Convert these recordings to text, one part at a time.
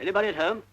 Anybody at home?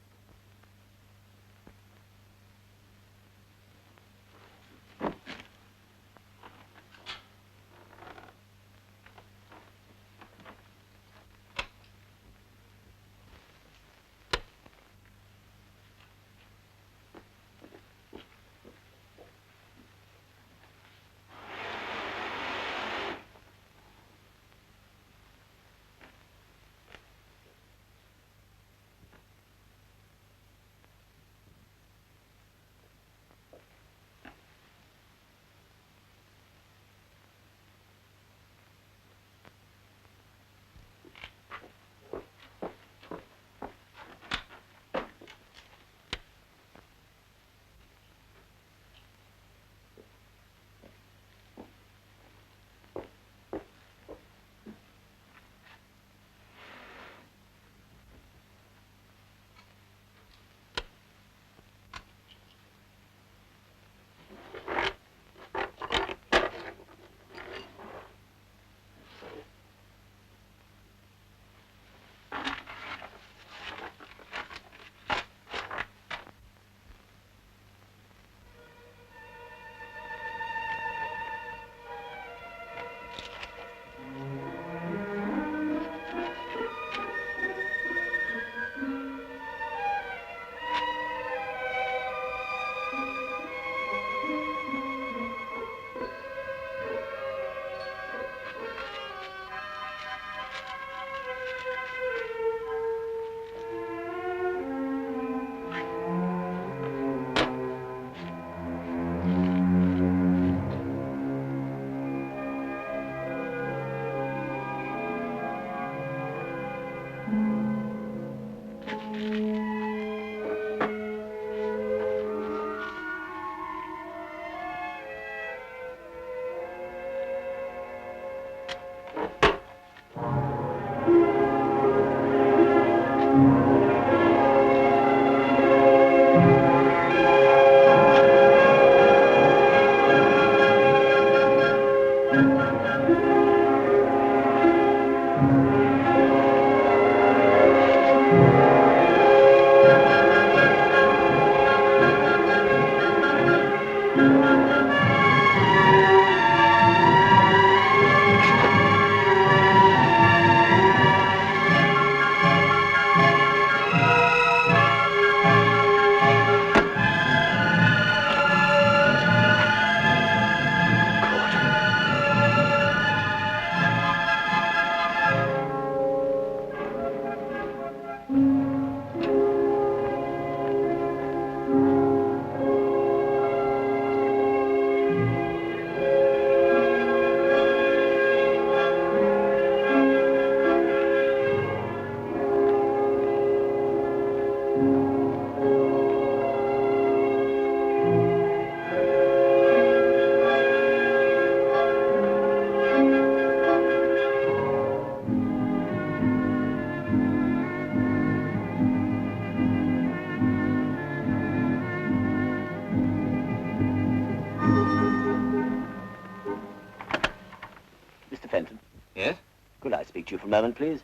Yes? Could I speak to you for a moment, please?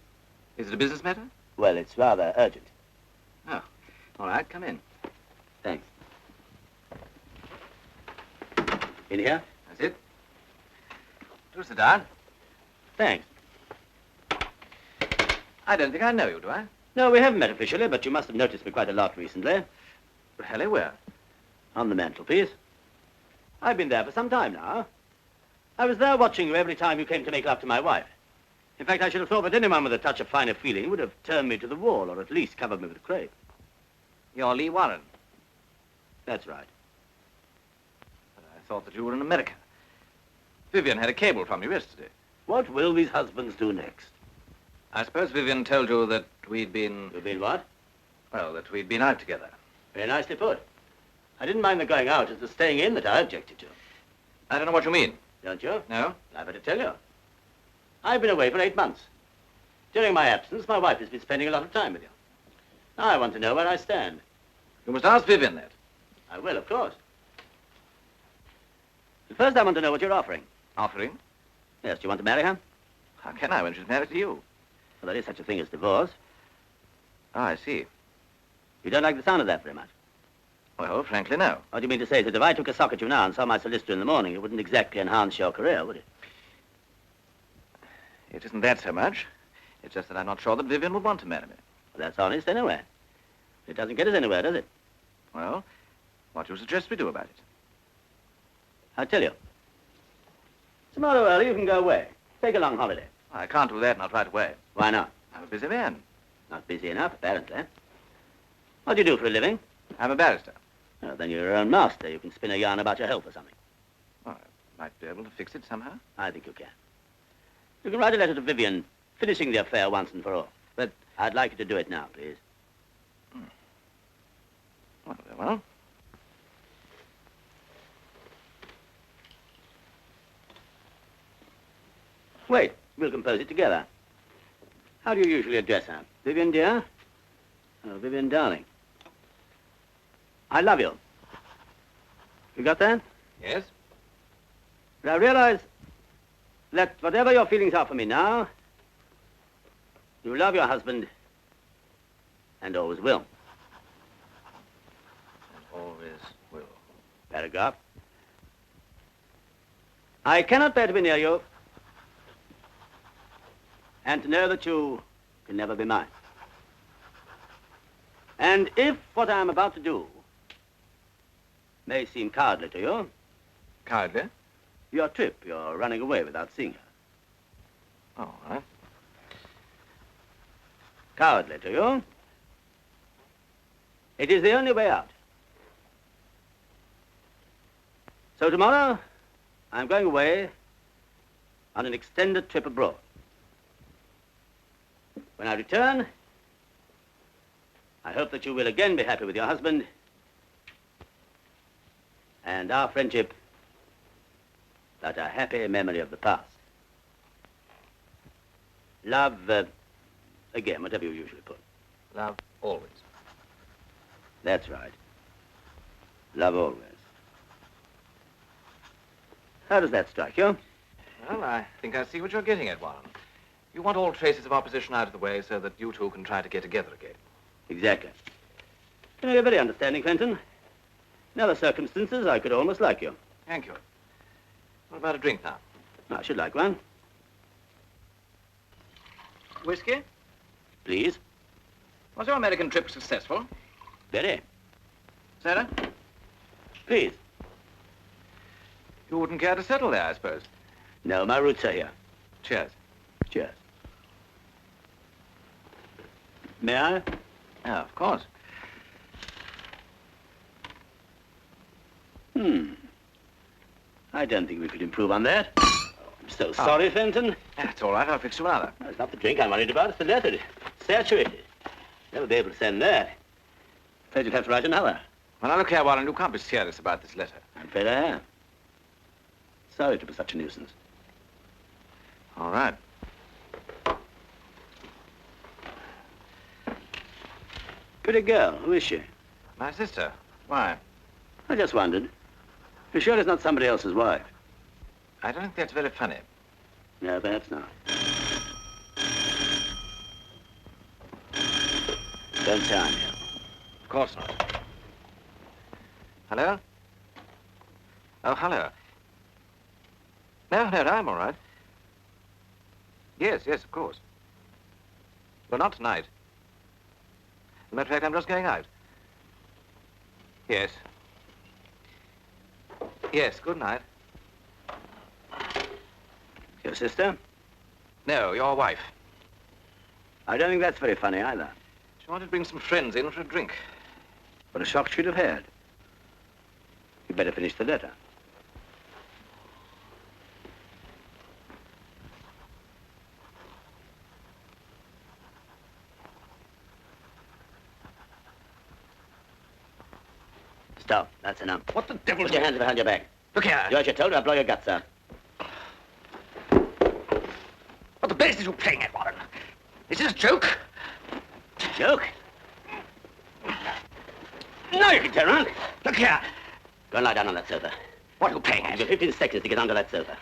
Is it a business matter? Well, it's rather urgent. Oh, all right, come in. Thanks. In here? That's it. Do sit down. Thanks. I don't think I know you, do I? No, we haven't met officially, but you must have noticed me quite a lot recently. Really, where? On the mantelpiece. I've been there for some time now. I was there watching you every time you came to make love to my wife. In fact, I should have thought that anyone with a touch of finer feeling would have turned me to the wall, or at least covered me with crape. You're Lee Warren. That's right. But I thought that you were in America. Vivien had a cable from you yesterday. What will these husbands do next? I suppose Vivien told you that we'd been... You've been what? Well, that we'd been out together. Very nicely put. I didn't mind the going out. It's the staying in that I objected to. I don't know what you mean. Don't you? No? I've had to tell you. I've been away for 8 months. During my absence, my wife has been spending a lot of time with you. Now I want to know where I stand. You must ask Vivien that. I will, of course. But first, I want to know what you're offering. Offering? Yes, do you want to marry her? How can I when she's married to you? Well, there is such a thing as divorce. Oh, I see. You don't like the sound of that very much. Well, frankly, no. What do you mean to say is that if I took a sock at you now and saw my solicitor in the morning, it wouldn't exactly enhance your career, would it? It isn't that so much. It's just that I'm not sure that Vivien would want to marry me. Well, that's honest anyway. It doesn't get us anywhere, does it? Well, what do you suggest we do about it? I'll tell you. Tomorrow early, you can go away. Take a long holiday. I can't do that, not right away. Why not? I'm a busy man. Not busy enough, apparently. What do you do for a living? I'm a barrister. Well, then you're your own master. You can spin a yarn about your health or something. Well, I might be able to fix it somehow. I think you can. You can write a letter to Vivien, finishing the affair once and for all. But I'd like you to do it now, please. Well, very well. Wait, we'll compose it together. How do you usually address her? Vivien, dear? Oh, Vivien, darling. I love you. You got that? Yes? But I realize that whatever your feelings are for me now, you love your husband and always will. And always will. Paragraph. I cannot bear to be near you and to know that you can never be mine. And if what I am about to do may seem cowardly to you, Cowardly? your trip, you're running away without seeing her. All right. Cowardly to you, it is the only way out. So tomorrow, I'm going away on an extended trip abroad. When I return, I hope that you will again be happy with your husband and our friendship, but a happy memory of the past. Love, again, whatever you usually put. Love always. That's right. Love always. How does that strike you? Well, I think I see what you're getting at, Warren. You want all traces of opposition out of the way so that you two can try to get together again. Exactly. You know, you're very understanding, Fenton. In other circumstances, I could almost like you. Thank you. What about a drink now? I should like one. Whiskey? Please. Was your American trip successful? Very. Sarah? Please. You wouldn't care to settle there, I suppose. No, my roots are here. Cheers. Cheers. May I? Yeah, of course. I don't think we could improve on that. I'm so sorry, Fenton. That's all right. I'll fix you another. No, it's not the drink I'm worried about. It's the letter. It's saturated. Never be able to send that. Afraid you'd have to write another. Well, now, look here, Warren. You can't be serious about this letter. I'm afraid I am. Sorry to be such a nuisance. All right. Pretty girl. Who is she? My sister. Why? I just wondered. You're sure it's not somebody else's wife? I don't think that's very funny. No, perhaps not. Don't say I'm here. Of course not. Hello? Oh, hello. No, I'm all right. Yes, of course. Well, not tonight. As a matter of fact, I'm just going out. Yes. Yes, good night. Your sister? No, your wife. I don't think that's very funny either. She wanted to bring some friends in for a drink. What a shock she'd have had. You'd better finish the letter. Stop. That's enough. What the devil? Put your hands behind your back. Look here. Do as you're told, or I'll blow your guts out. What the blazes are you playing at, Warren? Is this a joke? Joke? No, you can turn around. Look here. Go and lie down on that sofa. What are you playing You've at? got 15 seconds to get onto that sofa.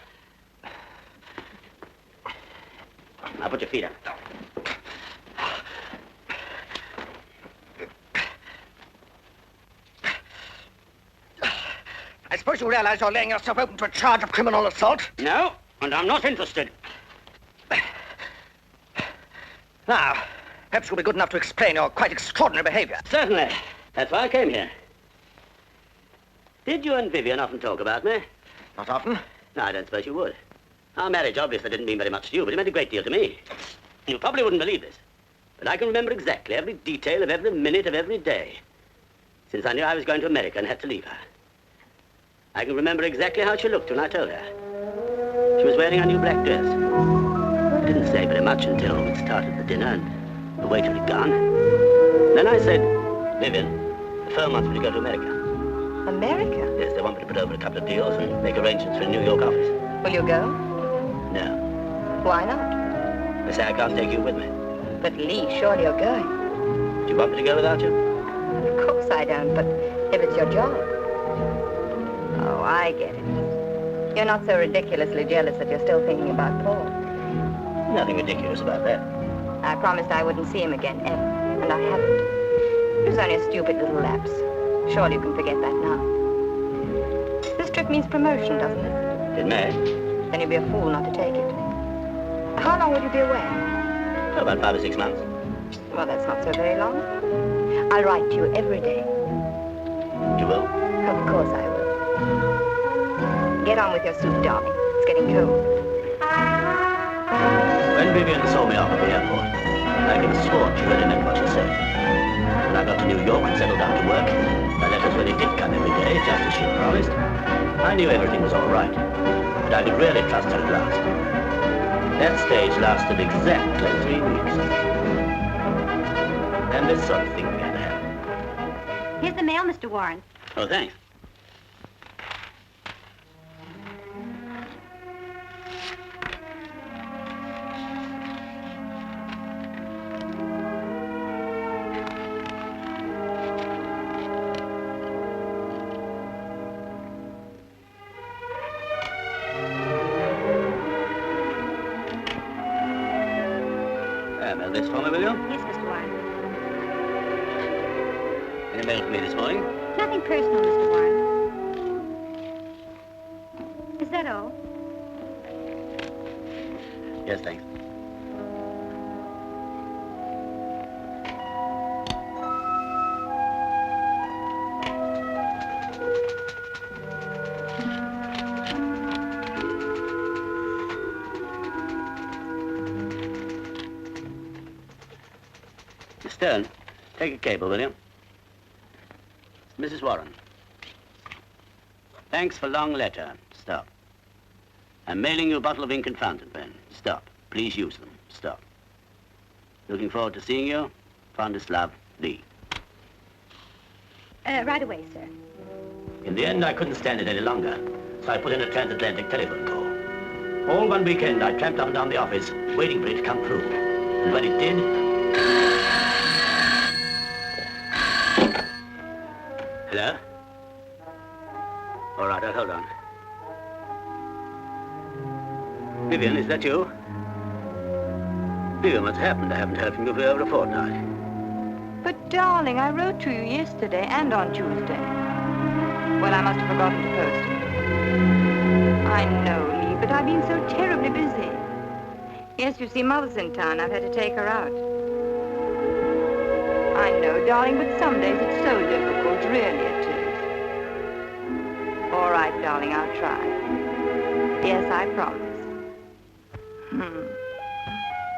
Now put your feet up. I suppose you realize you're laying yourself open to a charge of criminal assault? No, and I'm not interested. Now, perhaps you'll be good enough to explain your quite extraordinary behavior. Certainly. That's why I came here. Did you and Vivien often talk about me? Not often. No, I don't suppose you would. Our marriage obviously didn't mean very much to you, but it meant a great deal to me. You probably wouldn't believe this, but I can remember exactly every detail of every minute of every day, since I knew I was going to America and had to leave her. I can remember exactly how she looked when I told her. She was wearing a new black dress. I didn't say very much until we'd started the dinner and the waiter had gone. Then I said, Vivien, the firm wants me to go to America. America? Yes, they want me to put over a couple of deals and make arrangements for a New York office. Will you go? No. Why not? They say I can't take you with me. But Lee, surely you're going. Do you want me to go without you? Of course I don't, but if it's your job. Oh, I get it. You're not so ridiculously jealous that you're still thinking about Paul. Nothing ridiculous about that. I promised I wouldn't see him again, ever, and I haven't. It was only a stupid little lapse. Surely you can forget that now. This trip means promotion, doesn't it? It may. Then you'd be a fool not to take it. How long will you be away? Oh, about 5 or 6 months. Well, that's not so very long. I'll write to you every day. You will? Of course I will. Get on with your soup, darling. It's getting cold. When Vivien saw me off at the airport, I could have sworn she really meant what she said. When I got to New York and settled down to work, the letters really did come every day, just as she'd promised. I knew everything was all right, but I could really trust her at last. That stage lasted exactly 3 weeks. And this sort of thing began to happen. Here's the mail, Mr. Warren. Oh, thanks. Mail this for me, will you? Yes, Mr. Warren. Any mail for me this morning? Nothing personal, Mr. Warren. Is that all? Yes, thanks. Miss Stern, take a cable, will you? Mrs. Warren. Thanks for long letter. Stop. I'm mailing you a bottle of ink and fountain pen. Stop. Please use them. Stop. Looking forward to seeing you. Fondest love, Lee. Right away, sir. In the end, I couldn't stand it any longer, so I put in a transatlantic telephone call. All one weekend, I tramped up and down the office, waiting for it to come through. And when it did... Hello? All right, I'll hold on. Vivien, is that you? Vivien, what's happened? I haven't heard from you for over a fortnight. But, darling, I wrote to you yesterday and on Tuesday. Well, I must have forgotten to post it. I know, Lee, but I've been so terribly busy. Yes, you see, Mother's in town. I've had to take her out. I know, darling, but some days it's so difficult. Really it is. All right, darling, I'll try. Yes, I promise.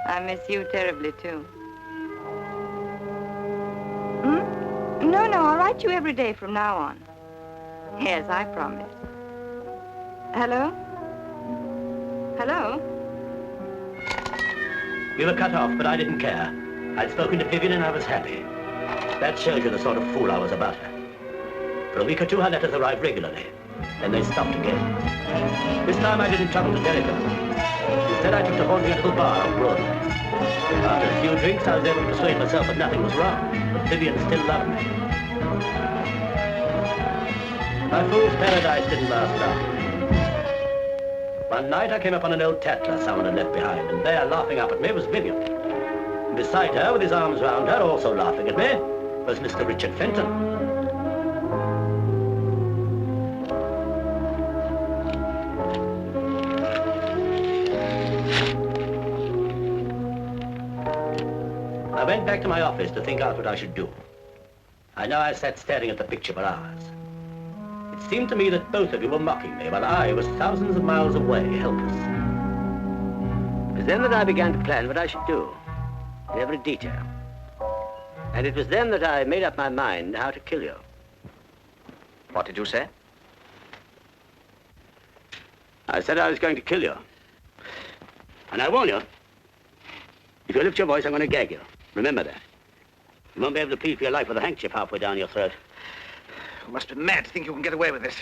I miss you terribly, too. No, I'll write you every day from now on. Yes, I promise. Hello? Hello? We were cut off, but I didn't care. I'd spoken to Vivien and I was happy. That shows you the sort of fool I was about her. For a week or two, her letters arrived regularly. Then they stopped again. This time I didn't trouble to telephone. Instead, I took to haunting a little bar on Broadway. After a few drinks, I was able to persuade myself that nothing was wrong, but Vivien still loved me. My fool's paradise didn't last long. One night, I came upon an old tattler someone had left behind, and there, laughing up at me, was Vivien. And beside her, with his arms round her, also laughing at me, was Mr. Richard Fenton. I went back to my office to think out what I should do. I know I sat staring at the picture for hours. It seemed to me that both of you were mocking me, while I was thousands of miles away, helpless. It was then that I began to plan what I should do, in every detail. And it was then that I made up my mind how to kill you. What did you say? I said I was going to kill you. And I warn you, if you lift your voice, I'm going to gag you. Remember that. You won't be able to plead for your life with a handkerchief halfway down your throat. You must be mad to think you can get away with this.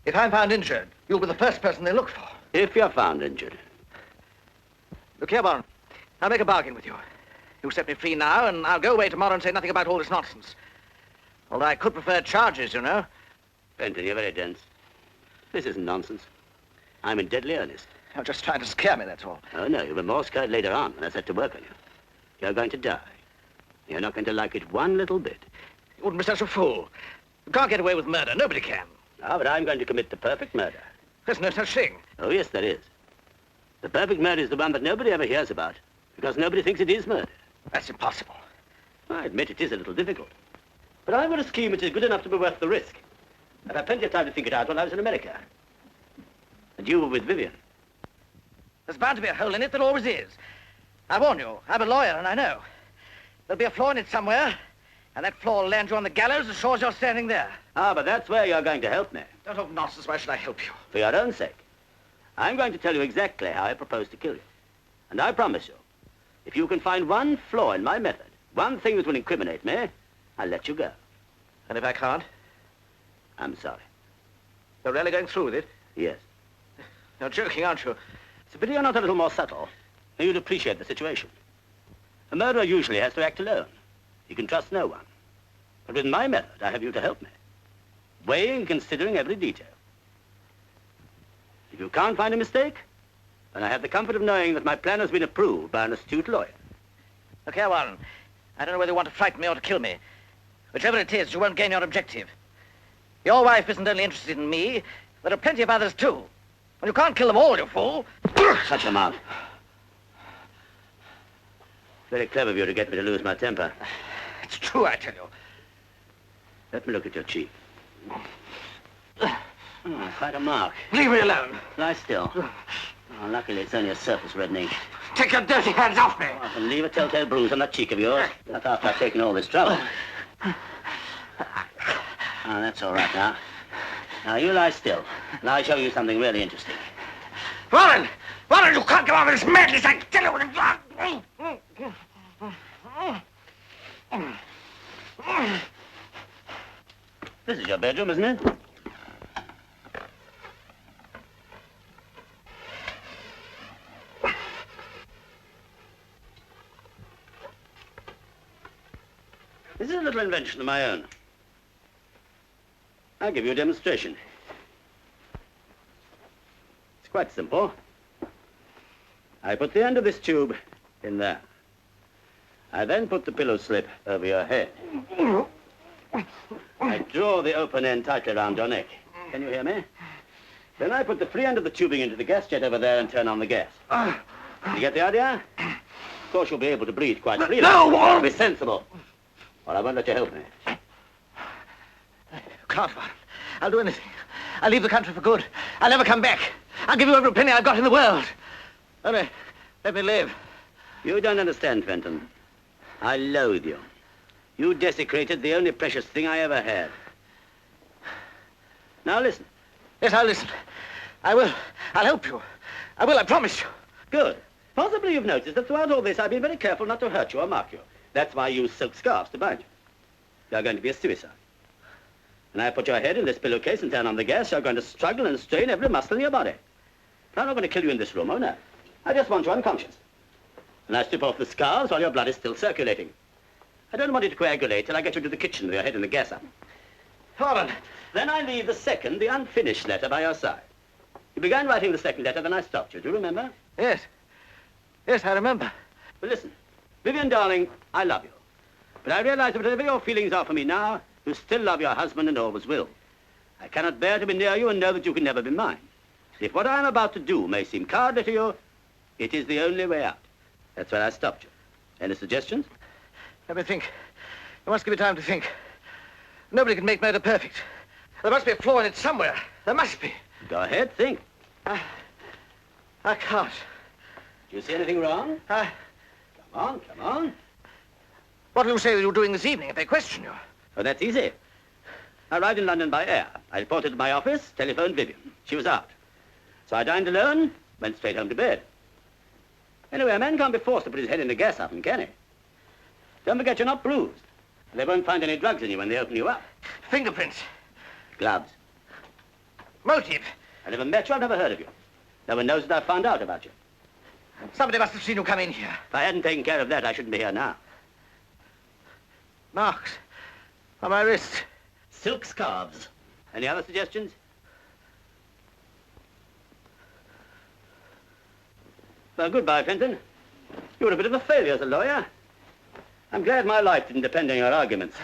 If I'm found injured, you'll be the first person they look for. If you're found injured. Look here, Warren. I'll make a bargain with you. You set me free now, and I'll go away tomorrow and say nothing about all this nonsense. Although I could prefer charges, you know. Fenton, you're very dense. This isn't nonsense. I'm in deadly earnest. You're just trying to scare me, that's all. Oh, no, you'll be more scared later on when I set to work on you. You're going to die. You're not going to like it one little bit. You wouldn't be such a fool. You can't get away with murder. Nobody can. Ah, but I'm going to commit the perfect murder. There's no such thing. Oh, yes, there is. The perfect murder is the one that nobody ever hears about, because nobody thinks it is murder. That's impossible. I admit it is a little difficult. But I've got a scheme which is good enough to be worth the risk. I've had plenty of time to think it out while I was in America. And you were with Vivien. There's bound to be a hole in it. There always is. I warn you, I'm a lawyer, and I know. There'll be a flaw in it somewhere, and that flaw will land you on the gallows as sure as you're standing there. Ah, but that's where you're going to help me. Don't talk nonsense. Why should I help you? For your own sake. I'm going to tell you exactly how I propose to kill you. And I promise you, if you can find one flaw in my method, one thing that will incriminate me, I'll let you go. And if I can't? I'm sorry. You're really going through with it? Yes. You're joking, aren't you? It's a pity you're not a little more subtle. Then you'd appreciate the situation. A murderer usually has to act alone. He can trust no one. But with my method, I have you to help me, weighing and considering every detail. If you can't find a mistake, then I have the comfort of knowing that my plan has been approved by an astute lawyer. Look here, Warren. I don't know whether you want to frighten me or to kill me. Whichever it is, you won't gain your objective. Your wife isn't only interested in me, there are plenty of others, too. And you can't kill them all, you fool. Shut your mouth. Very clever of you to get me to lose my temper. It's true, I tell you. Let me look at your cheek. Oh, quite a mark. Leave me alone. Lie still. Oh, luckily, it's only a surface reddening. Take your dirty hands off me. Oh, and leave a telltale bruise on that cheek of yours. Not after I've taken all this trouble. Oh, that's all right now. Now, you lie still, and I'll show you something really interesting. Warren! Warren, you can't go on with this madness, I tell you. This is your bedroom, isn't it? This is a little invention of my own. I'll give you a demonstration. It's quite simple. I put the end of this tube in there. I then put the pillow slip over your head. I draw the open end tightly around your neck. Can you hear me? Then I put the free end of the tubing into the gas jet over there and turn on the gas. You get the idea? Of course, you'll be able to breathe quite freely. No, Warren! Be sensible. Or I won't let you help me. Can't, Warren. I'll do anything. I'll leave the country for good. I'll never come back. I'll give you every penny I've got in the world. Only, let me live. You don't understand, Fenton. I loathe you. You desecrated the only precious thing I ever had. Now listen. Yes, I'll listen. I will. I'll help you. I will, I promise you. Good. Possibly you've noticed that throughout all this I've been very careful not to hurt you or mark you. That's why I use silk scarves to bind you. You're going to be a suicide. When I put your head in this pillowcase and turn on the gas, you're going to struggle and strain every muscle in your body. I'm not going to kill you in this room, oh no. I just want you unconscious. And I strip off the scarves while your blood is still circulating. I don't want you to coagulate till I get you to the kitchen with your head in the gas oven. Warren. Then I leave the second, the unfinished letter by your side. You began writing the second letter, then I stopped you. Do you remember? Yes. Yes, I remember. Well, listen. Vivien, darling, I love you. But I realize that whatever your feelings are for me now, you still love your husband and always will. I cannot bear to be near you and know that you can never be mine. If what I am about to do may seem cowardly to you, it is the only way out. That's where I stopped you. Any suggestions? Let me think. You must give me time to think. Nobody can make murder perfect. There must be a flaw in it somewhere. There must be. Go ahead, think. I can't. Do you see anything wrong? Come on, come on. What will you say you're doing this evening if they question you? Oh, that's easy. I arrived in London by air. I reported to my office, telephoned Vivien. She was out. So I dined alone, went straight home to bed. Anyway, a man can't be forced to put his head in the gas oven, can he? Don't forget you're not bruised. They won't find any drugs in you when they open you up. Fingerprints. Gloves. Motive. I never met you, I've never heard of you. No one knows that I've found out about you. Somebody must have seen you come in here. If I hadn't taken care of that, I shouldn't be here now. Marks. On my wrist. Silk scarves. Any other suggestions? Well, goodbye, Fenton. You were a bit of a failure as a lawyer. I'm glad my life didn't depend on your arguments.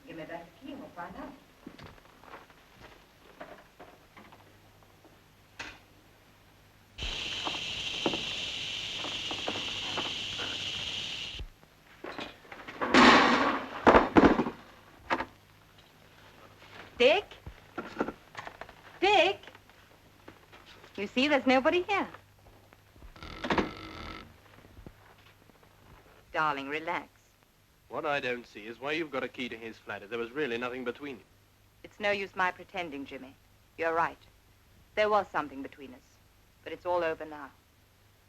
Give me back the key and we'll find out. Dick? Dick? You see, there's nobody here. Darling, relax. What I don't see is why you've got a key to his flat if there was really nothing between you. It's no use my pretending, Jimmy. You're right. There was something between us, but it's all over now.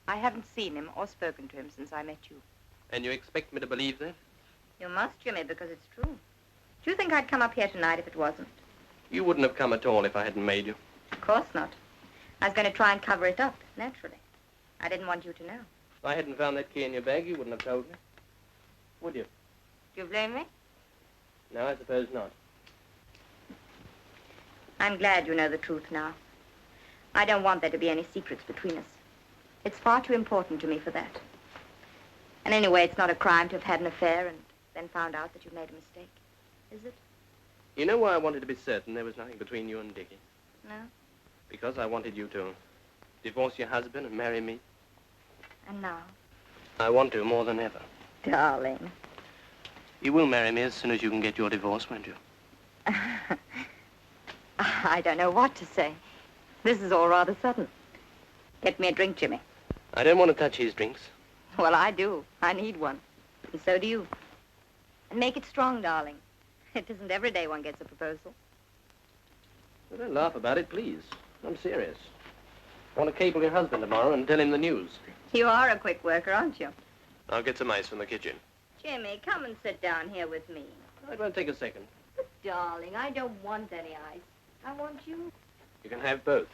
I haven't seen him or spoken to him since I met you. And you expect me to believe that? You must, Jimmy, because it's true. Do you think I'd come up here tonight if it wasn't? You wouldn't have come at all if I hadn't made you. Of course not. I was going to try and cover it up, naturally. I didn't want you to know. If I hadn't found that key in your bag, you wouldn't have told me. Would you? Do you blame me? No, I suppose not. I'm glad you know the truth now. I don't want there to be any secrets between us. It's far too important to me for that. And anyway, it's not a crime to have had an affair and then found out that you've made a mistake, is it? You know why I wanted to be certain there was nothing between you and Dickie? No? Because I wanted you to divorce your husband and marry me. And now? I want to more than ever. Darling. You will marry me as soon as you can get your divorce, won't you? I don't know what to say. This is all rather sudden. Get me a drink, Jimmy. I don't want to touch his drinks. Well, I do. I need one. And so do you. And make it strong, darling. It isn't every day one gets a proposal. Well, don't laugh about it, please. I'm serious. I want to cable your husband tomorrow and tell him the news. You are a quick worker, aren't you? I'll get some ice from the kitchen. Jimmy, come and sit down here with me. It won't take a second. But, darling, I don't want any ice. I want you. You can have both.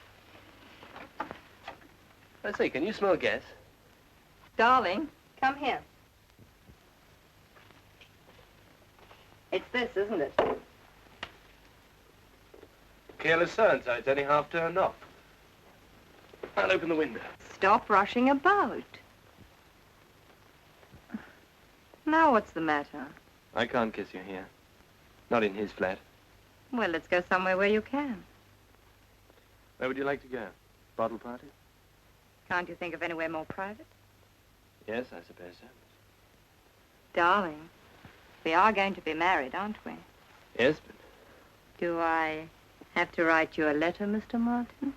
I say, can you smell gas? Darling, come here. It's this, isn't it? Careless so-and-so. It's only half turned off. I'll open the window. Stop rushing about. Now what's the matter? I can't kiss you here. Not in his flat. Well, let's go somewhere where you can. Where would you like to go? Bottle party? Can't you think of anywhere more private? Yes, I suppose so. Darling, we are going to be married, aren't we? Yes, but... Do I have to write you a letter, Mr. Martin?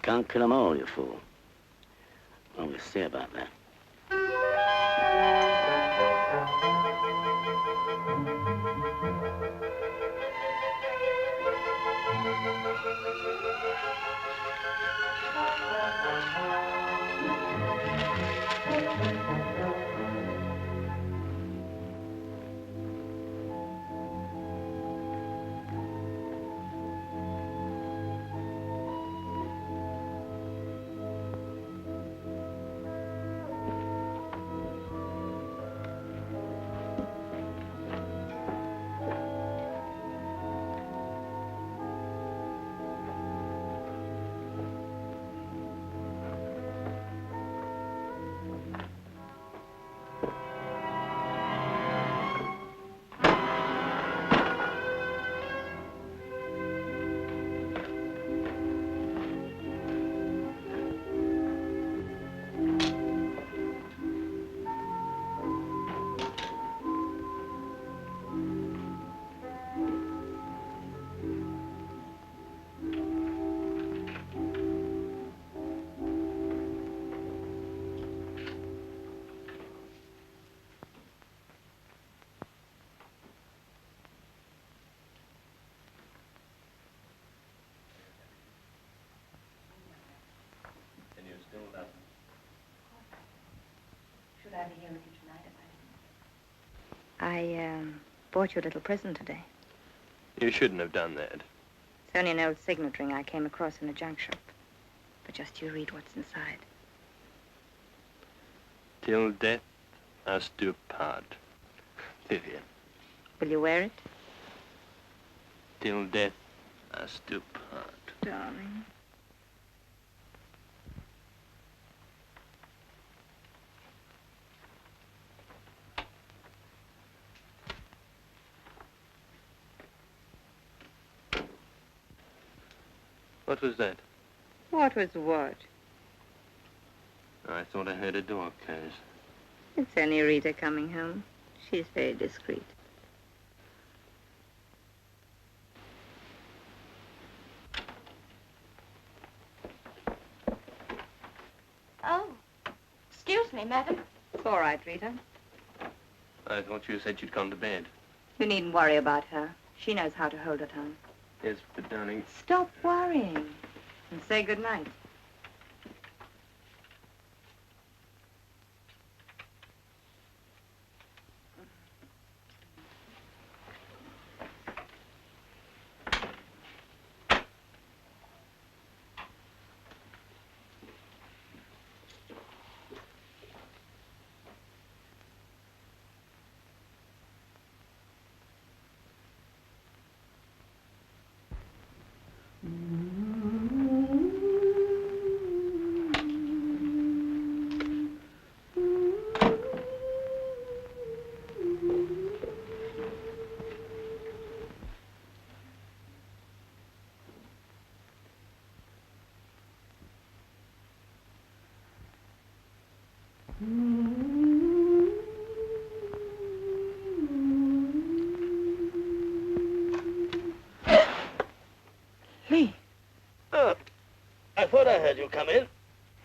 Can't kill 'em all, you fool. Well, we'll see about that. Should I be here with you tonight if I didn't? I bought you a little present today. You shouldn't have done that. It's only an old signet ring I came across in a junk shop. But just you read what's inside. Till death us do part. Vivien. Will you wear it? Till death us do part. Darling. What was that? What was what? I thought I heard a door close. It's only Rita coming home. She's very discreet. Oh, excuse me, madam. It's all right, Rita. I thought you said you'd gone to bed. You needn't worry about her. She knows how to hold her tongue. Yes, but darling, Stop worrying and say good night. Lee. Oh, I thought I heard you come in.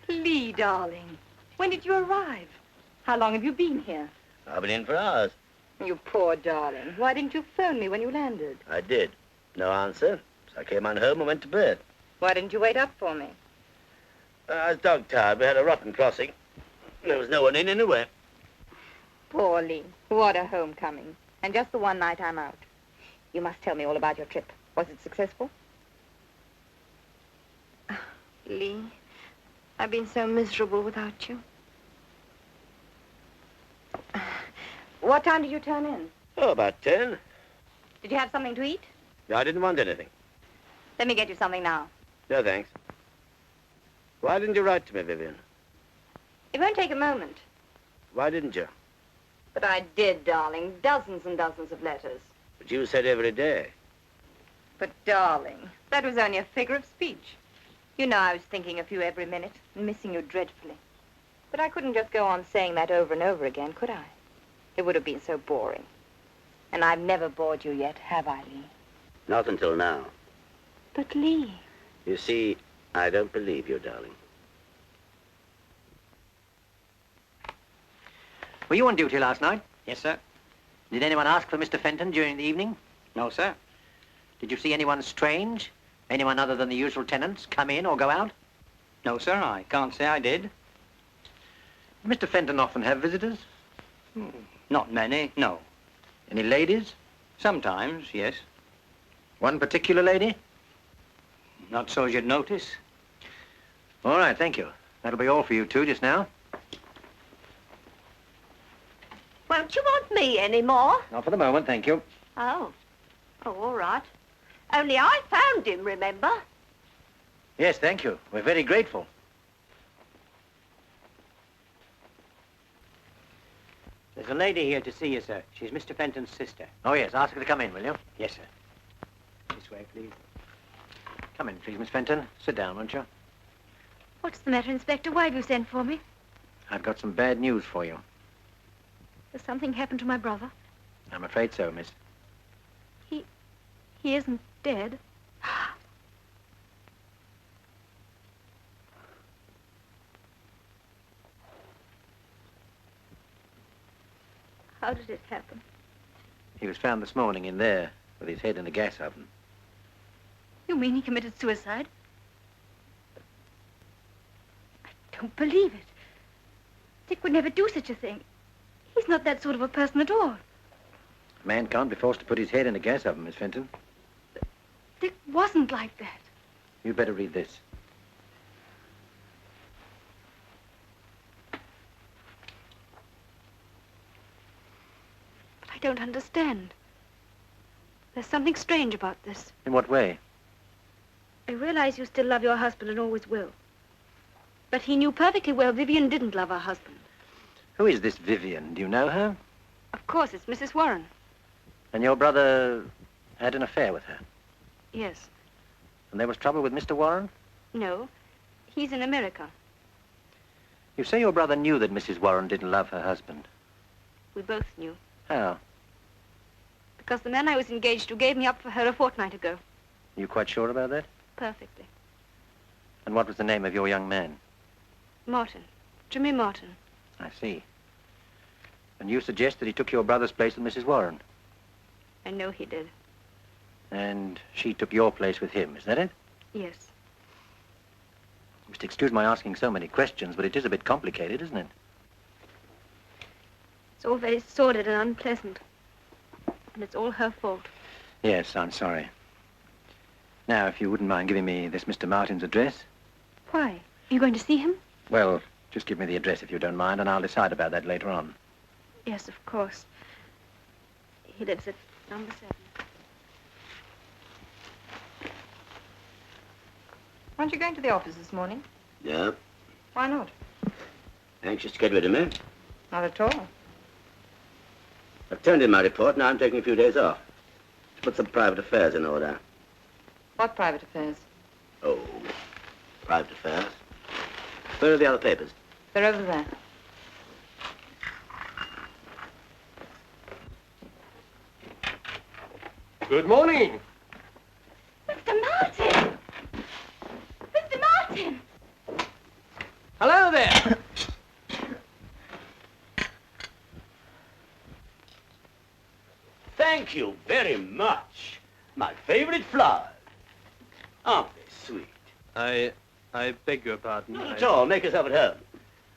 Lee, darling. When did you arrive? How long have you been here? I've been in for hours. You poor darling. Why didn't you phone me when you landed? I did. No answer. So I came on home and went to bed. Why didn't you wait up for me? I was dog-tired. We had a rotten crossing. There was no one in anyway. Poor Lee. What a homecoming. And just the one night I'm out. You must tell me all about your trip. Was it successful? Lee, I've been so miserable without you. What time did you turn in? Oh, about 10. Did you have something to eat? No, I didn't want anything. Let me get you something now. No, thanks. Why didn't you write to me, Vivien? It won't take a moment. Why didn't you? But I did, darling. Dozens and dozens of letters. But you said every day. But, darling, that was only a figure of speech. You know I was thinking of you every minute and missing you dreadfully. But I couldn't just go on saying that over and over again, could I? It would have been so boring. And I've never bored you yet, have I, Lee? Not until now. But, Lee... You see, I don't believe you, darling. Were you on duty last night? Yes, sir. Did anyone ask for Mr. Fenton during the evening? No, sir. Did you see anyone strange? Anyone other than the usual tenants come in or go out? No, sir, I can't say I did. Did Mr. Fenton often have visitors? Not many, no. Any ladies? Sometimes, yes. One particular lady? Not so as you'd notice. All right, thank you. That'll be all for you two just now. Won't you want me anymore? Not for the moment, thank you. Oh. Oh, all right. Only I found him, remember? Yes, thank you. We're very grateful. There's a lady here to see you, sir. She's Mr. Fenton's sister. Oh, yes, ask her to come in, will you? Yes, sir. This way, please. Come in, please, Miss Fenton. Sit down, won't you? What's the matter, Inspector? Why have you sent for me? I've got some bad news for you. Has something happened to my brother? I'm afraid so, miss. He isn't dead. How did it happen? He was found this morning in there with his head in a gas oven. You mean he committed suicide? I don't believe it. Dick would never do such a thing. He's not that sort of a person at all. A man can't be forced to put his head in a gas oven, Miss Fenton. Dick wasn't like that. You'd better read this. But I don't understand. There's something strange about this. In what way? I realize you still love your husband and always will. But he knew perfectly well Vivien didn't love her husband. Who is this Vivien? Do you know her? Of course, it's Mrs. Warren. And your brother had an affair with her? Yes. And there was trouble with Mr. Warren? No. He's in America. You say your brother knew that Mrs. Warren didn't love her husband. We both knew. How? Because the man I was engaged to gave me up for her a fortnight ago. Are you quite sure about that? Perfectly. And what was the name of your young man? Martin. Jimmy Martin. I see. And you suggest that he took your brother's place with Mrs. Warren? I know he did. And she took your place with him, is that it? Yes. You must excuse my asking so many questions, but it is a bit complicated, isn't it? It's all very sordid and unpleasant. And it's all her fault. Yes, I'm sorry. Now, if you wouldn't mind giving me this Mr. Martin's address. Why? Are you going to see him? Well, just give me the address if you don't mind, and I'll decide about that later on. Yes, of course. He lives at number 7. Aren't you going to the office this morning? Yeah. Why not? Anxious to get rid of me? Not at all. I've turned in my report, now I'm taking a few days off. To put some private affairs in order. What private affairs? Oh, private affairs. Where are the other papers? They're over there. Good morning. Mr. Martin! Mr. Martin! Hello there. Thank you very much. My favorite flowers. Aren't they sweet? I beg your pardon. Not at all. Make yourself at home.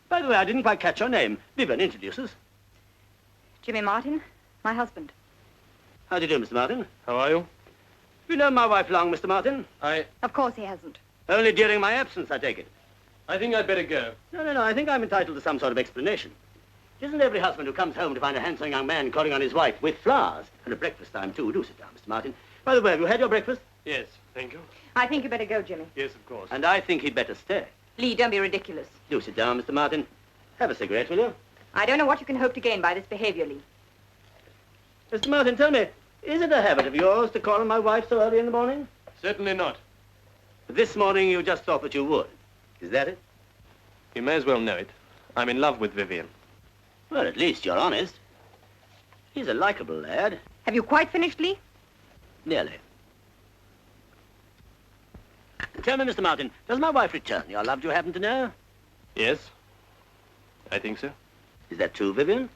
By the way, I didn't quite catch your name. Vivien, introduce us. Jimmy Martin, my husband. How do you do, Mr. Martin? How are you? Have you known my wife long, Mr. Martin? Of course he hasn't. Only during my absence, I take it. I think I'd better go. No. I think I'm entitled to some sort of explanation. Isn't every husband who comes home to find a handsome young man calling on his wife with flowers, and at breakfast time, too? Do sit down, Mr. Martin. By the way, have you had your breakfast? Yes, thank you. I think you better go, Jimmy. Yes, of course. And I think he'd better stay. Lee, don't be ridiculous. Do sit down, Mr. Martin. Have a cigarette, will you? I don't know what you can hope to gain by this behavior, Lee. Mr. Martin, tell me, is it a habit of yours to call on my wife so early in the morning? Certainly not. This morning you just thought that you would. Is that it? You may as well know it. I'm in love with Vivien. Well, at least you're honest. He's a likable lad. Have you quite finished, Lee? Nearly. Tell me, Mr. Martin, does my wife return your love, do you happen to know? Yes, I think so. Is that true, Vivien?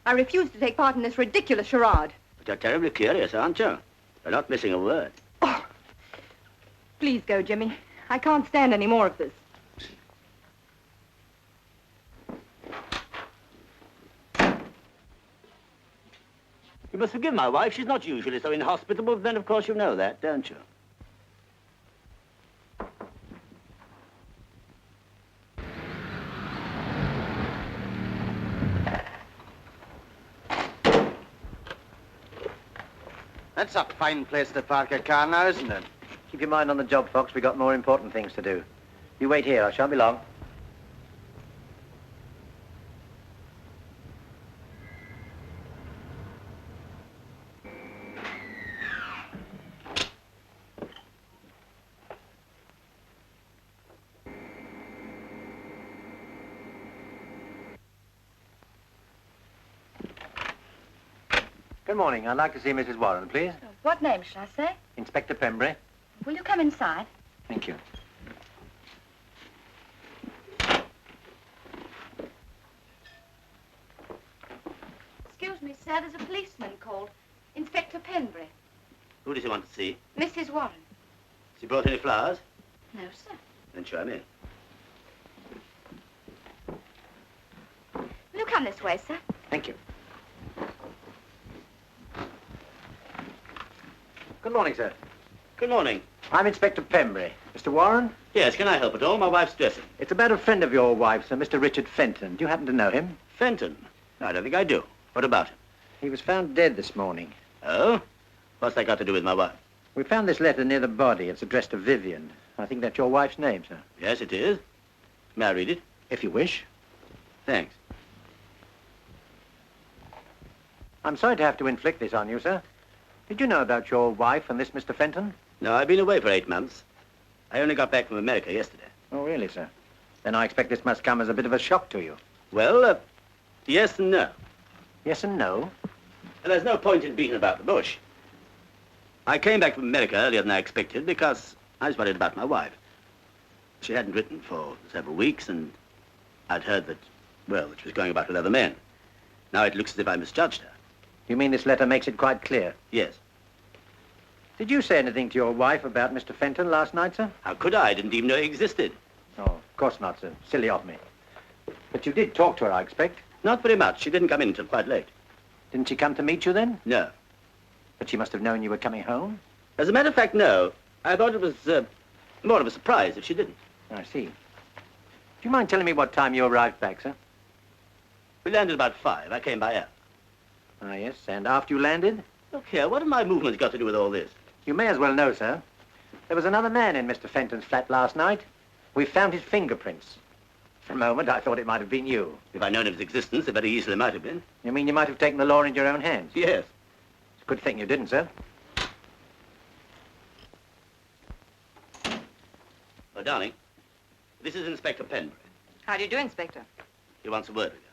I refuse to take part in this ridiculous charade. But you're terribly curious, aren't you? You're not missing a word. Oh. Please go, Jimmy. I can't stand any more of this. You must forgive my wife. She's not usually so inhospitable, but then, of course, you know that, don't you? That's a fine place to park a car now, isn't it? Keep your mind on the job, Fox. We got more important things to do. You wait here. I shan't be long. Good morning. I'd like to see Mrs. Warren, please. What name shall I say? Inspector Pembury. Will you come inside? Thank you. Excuse me, sir, there's a policeman called. Inspector Penbury. Who does he want to see? Mrs. Warren. Has he brought any flowers? No, sir. Then show him in. Will you come this way, sir? Thank you. Good morning, sir. Good morning. I'm Inspector Pembury. Mr. Warren? Yes, can I help at all? My wife's dressing. It's about a friend of your wife, Sir, Mr. Richard Fenton. Do you happen to know him? Fenton? No, I don't think I do. What about him? He was found dead this morning. Oh? What's that got to do with my wife? We found this letter near the body. It's addressed to Vivien. I think that's your wife's name, sir. Yes, it is. May I read it? If you wish. Thanks. I'm sorry to have to inflict this on you, sir. Did you know about your wife and this Mr. Fenton? No, I've been away for 8 months. I only got back from America yesterday. Oh, really, sir? Then I expect this must come as a bit of a shock to you. Well, yes and no. Yes and no? And there's no point in beating about the bush. I came back from America earlier than I expected because I was worried about my wife. She hadn't written for several weeks, and I'd heard that, well, that she was going about with other men. Now it looks as if I misjudged her. You mean this letter makes it quite clear? Yes. Did you say anything to your wife about Mr. Fenton last night, sir? How could I? I didn't even know he existed. Oh, of course not, sir. Silly of me. But you did talk to her, I expect. Not very much. She didn't come in until quite late. Didn't she come to meet you then? No. But she must have known you were coming home. As a matter of fact, no. I thought it was more of a surprise if she didn't. I see. Do you mind telling me what time you arrived back, sir? We landed about 5. I came by air. Ah, yes. And after you landed? Look here, what have my movements got to do with all this? You may as well know, sir. There was another man in Mr. Fenton's flat last night. We found his fingerprints. For a moment, I thought it might have been you. If I'd known of his existence, it very easily might have been. You mean you might have taken the law into your own hands? Yes. It's a good thing you didn't, sir. Oh, darling, this is Inspector Pembury. How do you do, Inspector? He wants a word with you.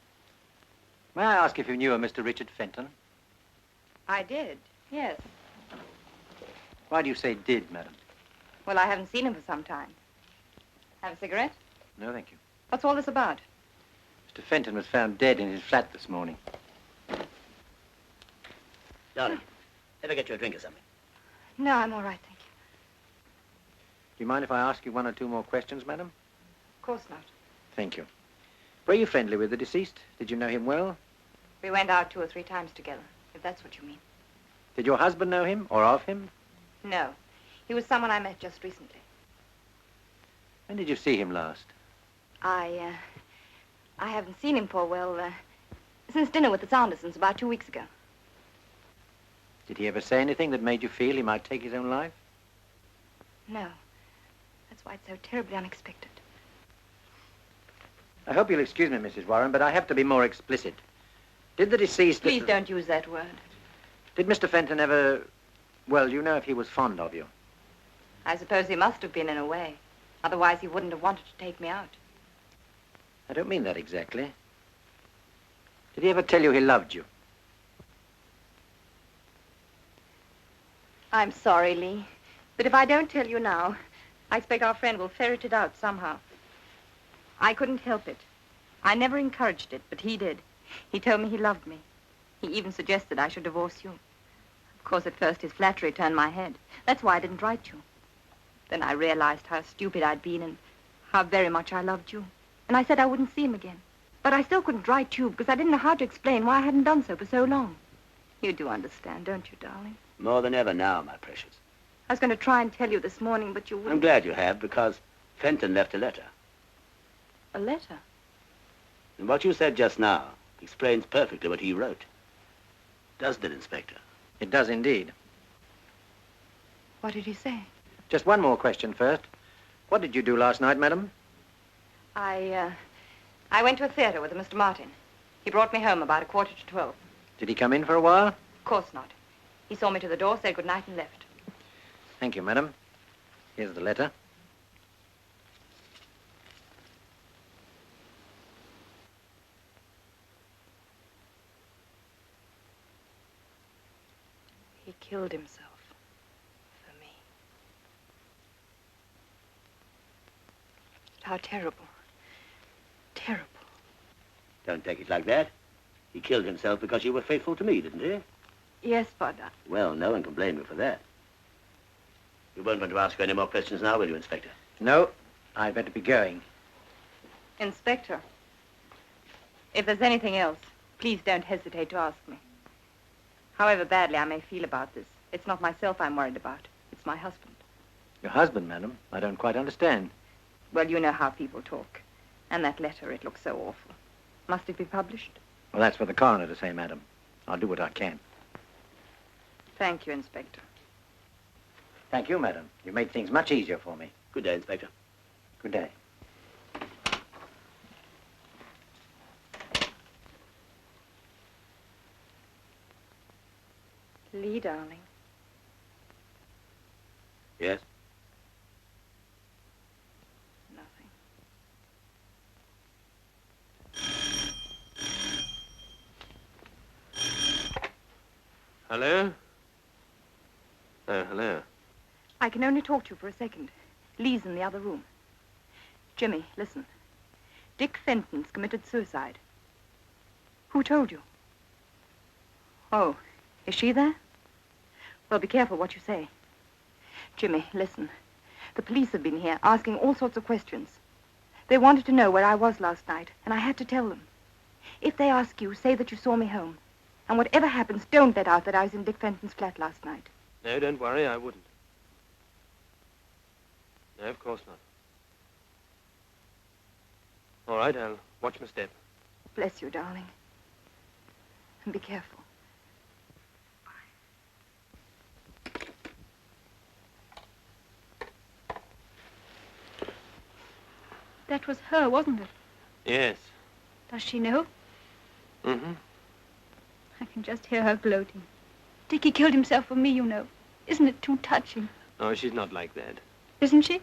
May I ask if you knew a Mr. Richard Fenton? I did, yes. Why do you say did, madam? Well, I haven't seen him for some time. Have a cigarette? No, thank you. What's all this about? Mr. Fenton was found dead in his flat this morning. Darling, ever get you a drink or something? No, I'm all right, thank you. Do you mind if I ask you 1 or 2 more questions, madam? Of course not. Thank you. Were you friendly with the deceased? Did you know him well? We went out 2 or 3 times together, if that's what you mean. Did your husband know him or of him? No. He was someone I met just recently. When did you see him last? I haven't seen him for, well, since dinner with the Sandersons about 2 weeks ago. Did he ever say anything that made you feel he might take his own life? No. That's why it's so terribly unexpected. I hope you'll excuse me, Mrs. Warren, but I have to be more explicit. Did the deceased... Please don't use that word. Did Mr. Fenton ever... Well, you know if he was fond of you? I suppose he must have been in a way. Otherwise, he wouldn't have wanted to take me out. I don't mean that exactly. Did he ever tell you he loved you? I'm sorry, Lee. But if I don't tell you now, I expect our friend will ferret it out somehow. I couldn't help it. I never encouraged it, but he did. He told me he loved me. He even suggested I should divorce you. Of course, at first his flattery turned my head. That's why I didn't write you. Then I realized how stupid I'd been and how very much I loved you. And I said I wouldn't see him again. But I still couldn't write you because I didn't know how to explain why I hadn't done so for so long. You do understand, don't you, darling? More than ever now, my precious. I was going to try and tell you this morning, but you wouldn't. I'm glad you have, because Fenton left a letter. A letter? And what you said just now explains perfectly what he wrote. Doesn't it, Inspector? It does indeed. What did he say? Just 1 more question first. What did you do last night, madam? I went to a theater with Mr. Martin. He brought me home about 11:45. Did he come in for a while? Of course not. He saw me to the door, said good night, and left. Thank you, madam. Here's the letter. He killed himself for me. How terrible. Terrible. Don't take it like that. He killed himself because you were faithful to me, didn't he? Yes, but... Well, no one can blame you for that. You won't want to ask you any more questions now, will you, Inspector? No, I'd better be going. Inspector, if there's anything else, please don't hesitate to ask me. However badly I may feel about this, it's not myself I'm worried about. It's my husband. Your husband, madam? I don't quite understand. Well, you know how people talk. And that letter, it looks so awful. Must it be published? Well, that's for the coroner to say, madam. I'll do what I can. Thank you, Inspector. Thank you, madam. You made things much easier for me. Good day, Inspector. Good day. Lee, darling. Yes? Nothing. Hello? Oh, hello. I can only talk to you for a second. Lee's in the other room. Jimmy, listen. Dick Fenton's committed suicide. Who told you? Oh, is she there? Well, be careful what you say. Jimmy, listen. The police have been here asking all sorts of questions. They wanted to know where I was last night, and I had to tell them. If they ask you, say that you saw me home. And whatever happens, don't let out that I was in Dick Fenton's flat last night. No, don't worry, I wouldn't. No, of course not. All right, I'll watch my step. Bless you, darling. And be careful. That was her, wasn't it? Yes. Does she know? Mm-hmm. I can just hear her gloating. Dickie killed himself for me, you know. Isn't it too touching? Oh, she's not like that. Isn't she?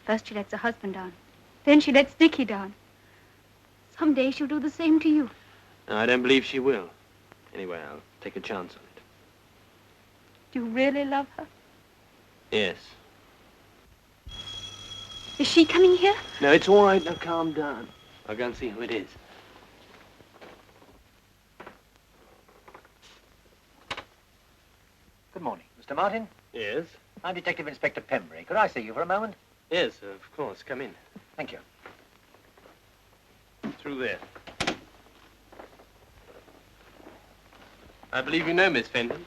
First she lets her husband down. Then she lets Dickie down. Someday she'll do the same to you. No, I don't believe she will. Anyway, I'll take a chance on it. Do you really love her? Yes. Is she coming here? No, it's all right. Now, calm down. I'll go and see who it is. Good morning. Mr. Martin? Yes? I'm Detective Inspector Pembury. Could I see you for a moment? Yes, of course. Come in. Thank you. Through there. I believe you know Miss Fenton.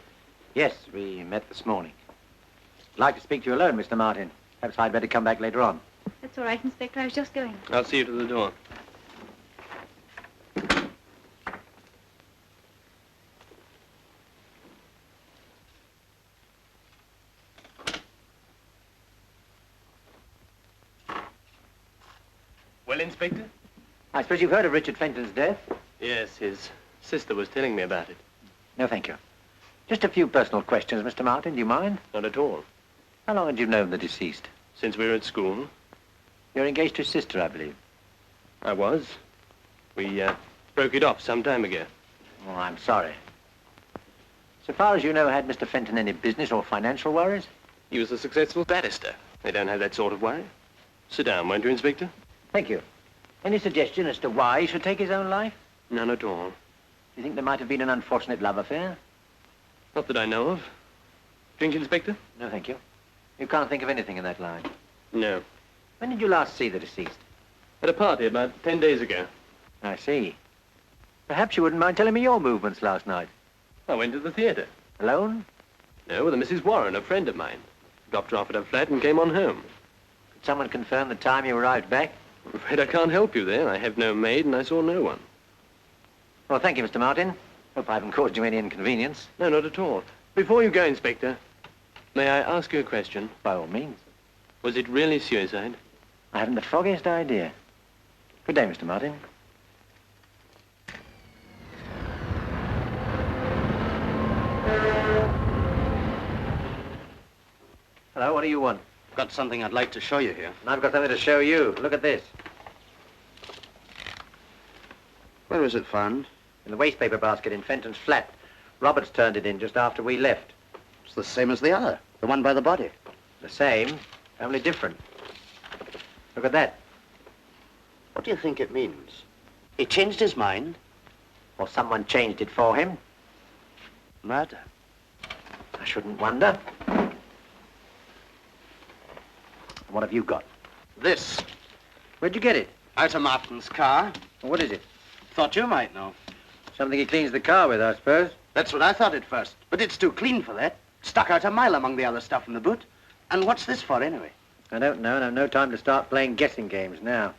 Yes, we met this morning. I'd like to speak to you alone, Mr. Martin. Perhaps I'd better come back later on. That's all right, Inspector. I was just going. I'll see you to the door. Well, Inspector? I suppose you've heard of Richard Fenton's death? Yes, his sister was telling me about it. No, thank you. Just a few personal questions, Mr. Martin. Do you mind? Not at all. How long had you known the deceased? Since we were at school. You're engaged to his sister, I believe. I was. We broke it off some time ago. Oh, I'm sorry. So far as you know, had Mr. Fenton any business or financial worries? He was a successful barrister. They don't have that sort of worry. Sit down, won't you, Inspector? Thank you. Any suggestion as to why he should take his own life? None at all. Do you think there might have been an unfortunate love affair? Not that I know of. Drink, Inspector? No, thank you. You can't think of anything in that line. No. When did you last see the deceased? At a party about 10 days ago. I see. Perhaps you wouldn't mind telling me your movements last night. I went to the theatre. Alone? No, with a Mrs. Warren, a friend of mine. Dropped her off at her flat and came on home. Could someone confirm the time you arrived back? I'm afraid I can't help you there. I have no maid and I saw no one. Well, thank you, Mr. Martin. Hope I haven't caused you any inconvenience. No, not at all. Before you go, Inspector, may I ask you a question? By all means. Was it really suicide? I haven't the foggiest idea. Good day, Mr. Martin. Hello, what do you want? Got something I'd like to show you here. And I've got something to show you. Look at this. Where was it found? In the wastepaper basket in Fenton's flat. Roberts turned it in just after we left. It's the same as the other, the one by the body. The same, only different. Look at that. What do you think it means? He changed his mind? Or someone changed it for him. Murder. I shouldn't wonder. What have you got? This. Where'd you get it? Out of Martin's car. What is it? Thought you might know. Something he cleans the car with, I suppose. That's what I thought at first, but it's too clean for that. Stuck out a mile among the other stuff in the boot. And what's this for, anyway? I don't know, and I've no time to start playing guessing games now.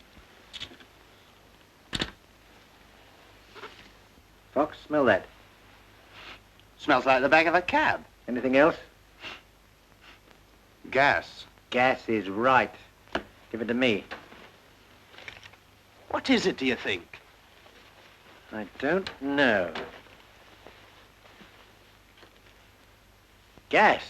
Fox, smell that. Smells like the back of a cab. Anything else? Gas. Gas is right. Give it to me. What is it, do you think? I don't know. Gas.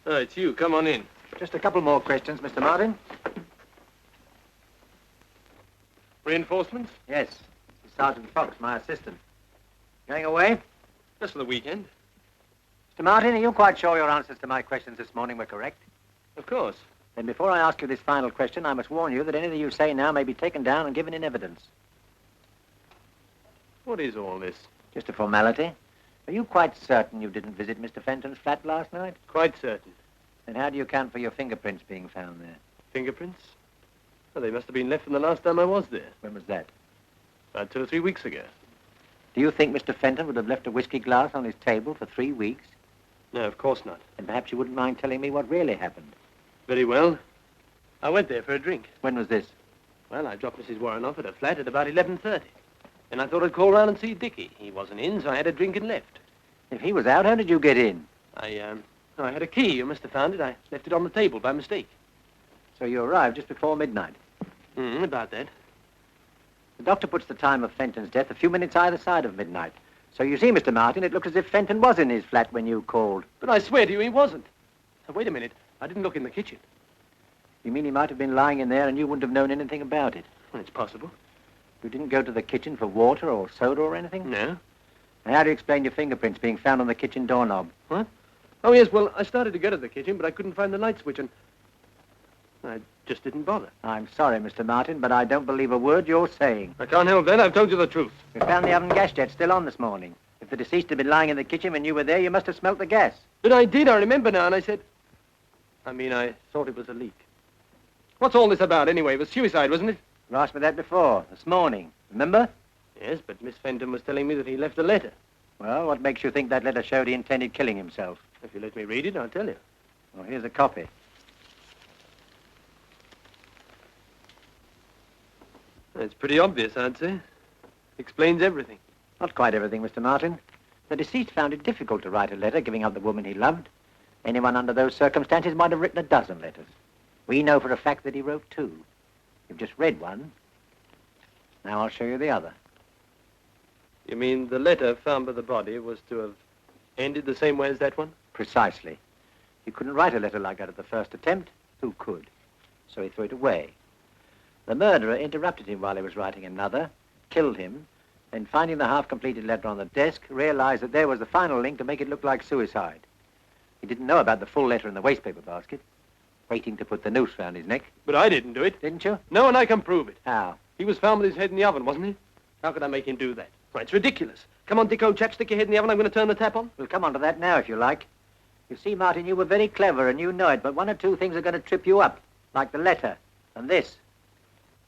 Oh, it's you. Come on in. Just a couple more questions, Mr. Martin. Reinforcements? Yes. Sergeant Fox, my assistant. Going away? Just for the weekend. Mr. Martin, are you quite sure your answers to my questions this morning were correct? Of course. Then before I ask you this final question, I must warn you that anything you say now may be taken down and given in evidence. What is all this? Just a formality. Are you quite certain you didn't visit Mr. Fenton's flat last night? Quite certain. Then how do you account for your fingerprints being found there? Fingerprints? Well, they must have been left from the last time I was there. When was that? About 2 or 3 weeks ago. Do you think Mr. Fenton would have left a whiskey glass on his table for 3 weeks? No, of course not. And perhaps you wouldn't mind telling me what really happened. Very well. I went there for a drink. When was this? Well, I dropped Mrs. Warren off at her flat at about 11:30. And I thought I'd call round and see Dickie. He wasn't in, so I had a drink and left. If he was out, how did you get in? I had a key. You must have found it. I left it on the table by mistake. So you arrived just before midnight. About that. The doctor puts the time of Fenton's death a few minutes either side of midnight. So you see, Mr. Martin, it looked as if Fenton was in his flat when you called. But I swear to you, he wasn't. Now, wait a minute. I didn't look in the kitchen. You mean he might have been lying in there and you wouldn't have known anything about it? Well, it's possible. You didn't go to the kitchen for water or soda or anything? No. And how do you explain your fingerprints being found on the kitchen doorknob? What? Oh, yes, well, I started to go to the kitchen, but I couldn't find the light switch, and I just didn't bother. I'm sorry, Mr. Martin, but I don't believe a word you're saying. I can't help that. I've told you the truth. We found the oven gas jet still on this morning. If the deceased had been lying in the kitchen when you were there, you must have smelt the gas. But I did. I remember now, and I thought it was a leak. What's all this about, anyway? It was suicide, wasn't it? You asked me that before, this morning. Remember? Yes, but Miss Fenton was telling me that he left a letter. Well, what makes you think that letter showed he intended killing himself? If you let me read it, I'll tell you. Well, here's a copy. It's pretty obvious, I'd say. Explains everything. Not quite everything, Mr. Martin. The deceased found it difficult to write a letter giving up the woman he loved. Anyone under those circumstances might have written a dozen letters. We know for a fact that he wrote 2. You've just read one. Now I'll show you the other. You mean the letter found by the body was to have ended the same way as that one? Precisely. You couldn't write a letter like that at the first attempt. Who could? So he threw it away. The murderer interrupted him while he was writing another, killed him, then finding the half-completed letter on the desk, realized that there was the final link to make it look like suicide. He didn't know about the full letter in the wastepaper basket, waiting to put the noose round his neck. But I didn't do it. Didn't you? No, and I can prove it. How? He was found with his head in the oven, wasn't he? How could I make him do that? Why, it's ridiculous. Come on, Dick, old chap, stick your head in the oven. I'm going to turn the tap on. We'll come on to that now, if you like. You see, Martin, you were very clever, and you know it, but 1 or 2 things are going to trip you up, like the letter and this.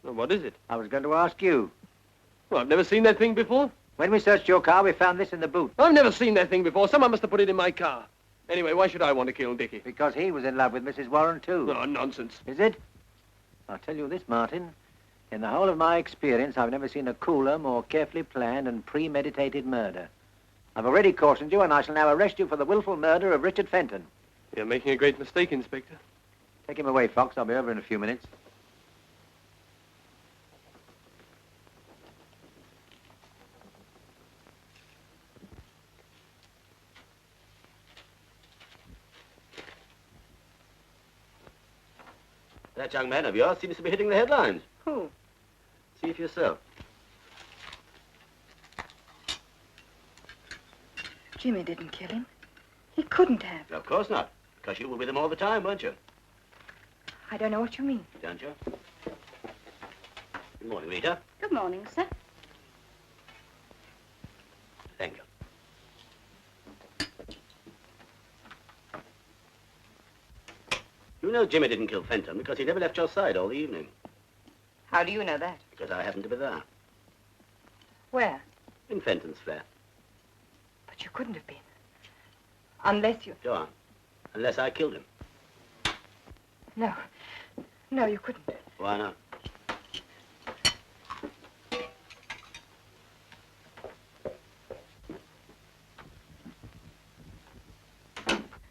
Well, what is it? I was going to ask you. Well, I've never seen that thing before. When we searched your car, we found this in the boot. I've never seen that thing before. Someone must have put it in my car. Anyway, why should I want to kill Dickie? Because he was in love with Mrs. Warren, too. Oh, nonsense. Is it? I'll tell you this, Martin. In the whole of my experience, I've never seen a cooler, more carefully planned and premeditated murder. I've already cautioned you, and I shall now arrest you for the willful murder of Richard Fenton. You're making a great mistake, Inspector. Take him away, Fox. I'll be over in a few minutes. That young man of yours seems to be hitting the headlines. Who? See for yourself. Jimmy didn't kill him. He couldn't have. Of course not, because you were with him all the time, weren't you? I don't know what you mean. Don't you? Good morning, Rita. Good morning, sir. Thank you. You know Jimmy didn't kill Fenton because he never left your side all the evening. How do you know that? Because I happened to be there. Where? In Fenton's flat. But you couldn't have been. Unless you... Go on. Unless I killed him. No. No, you couldn't. Why not?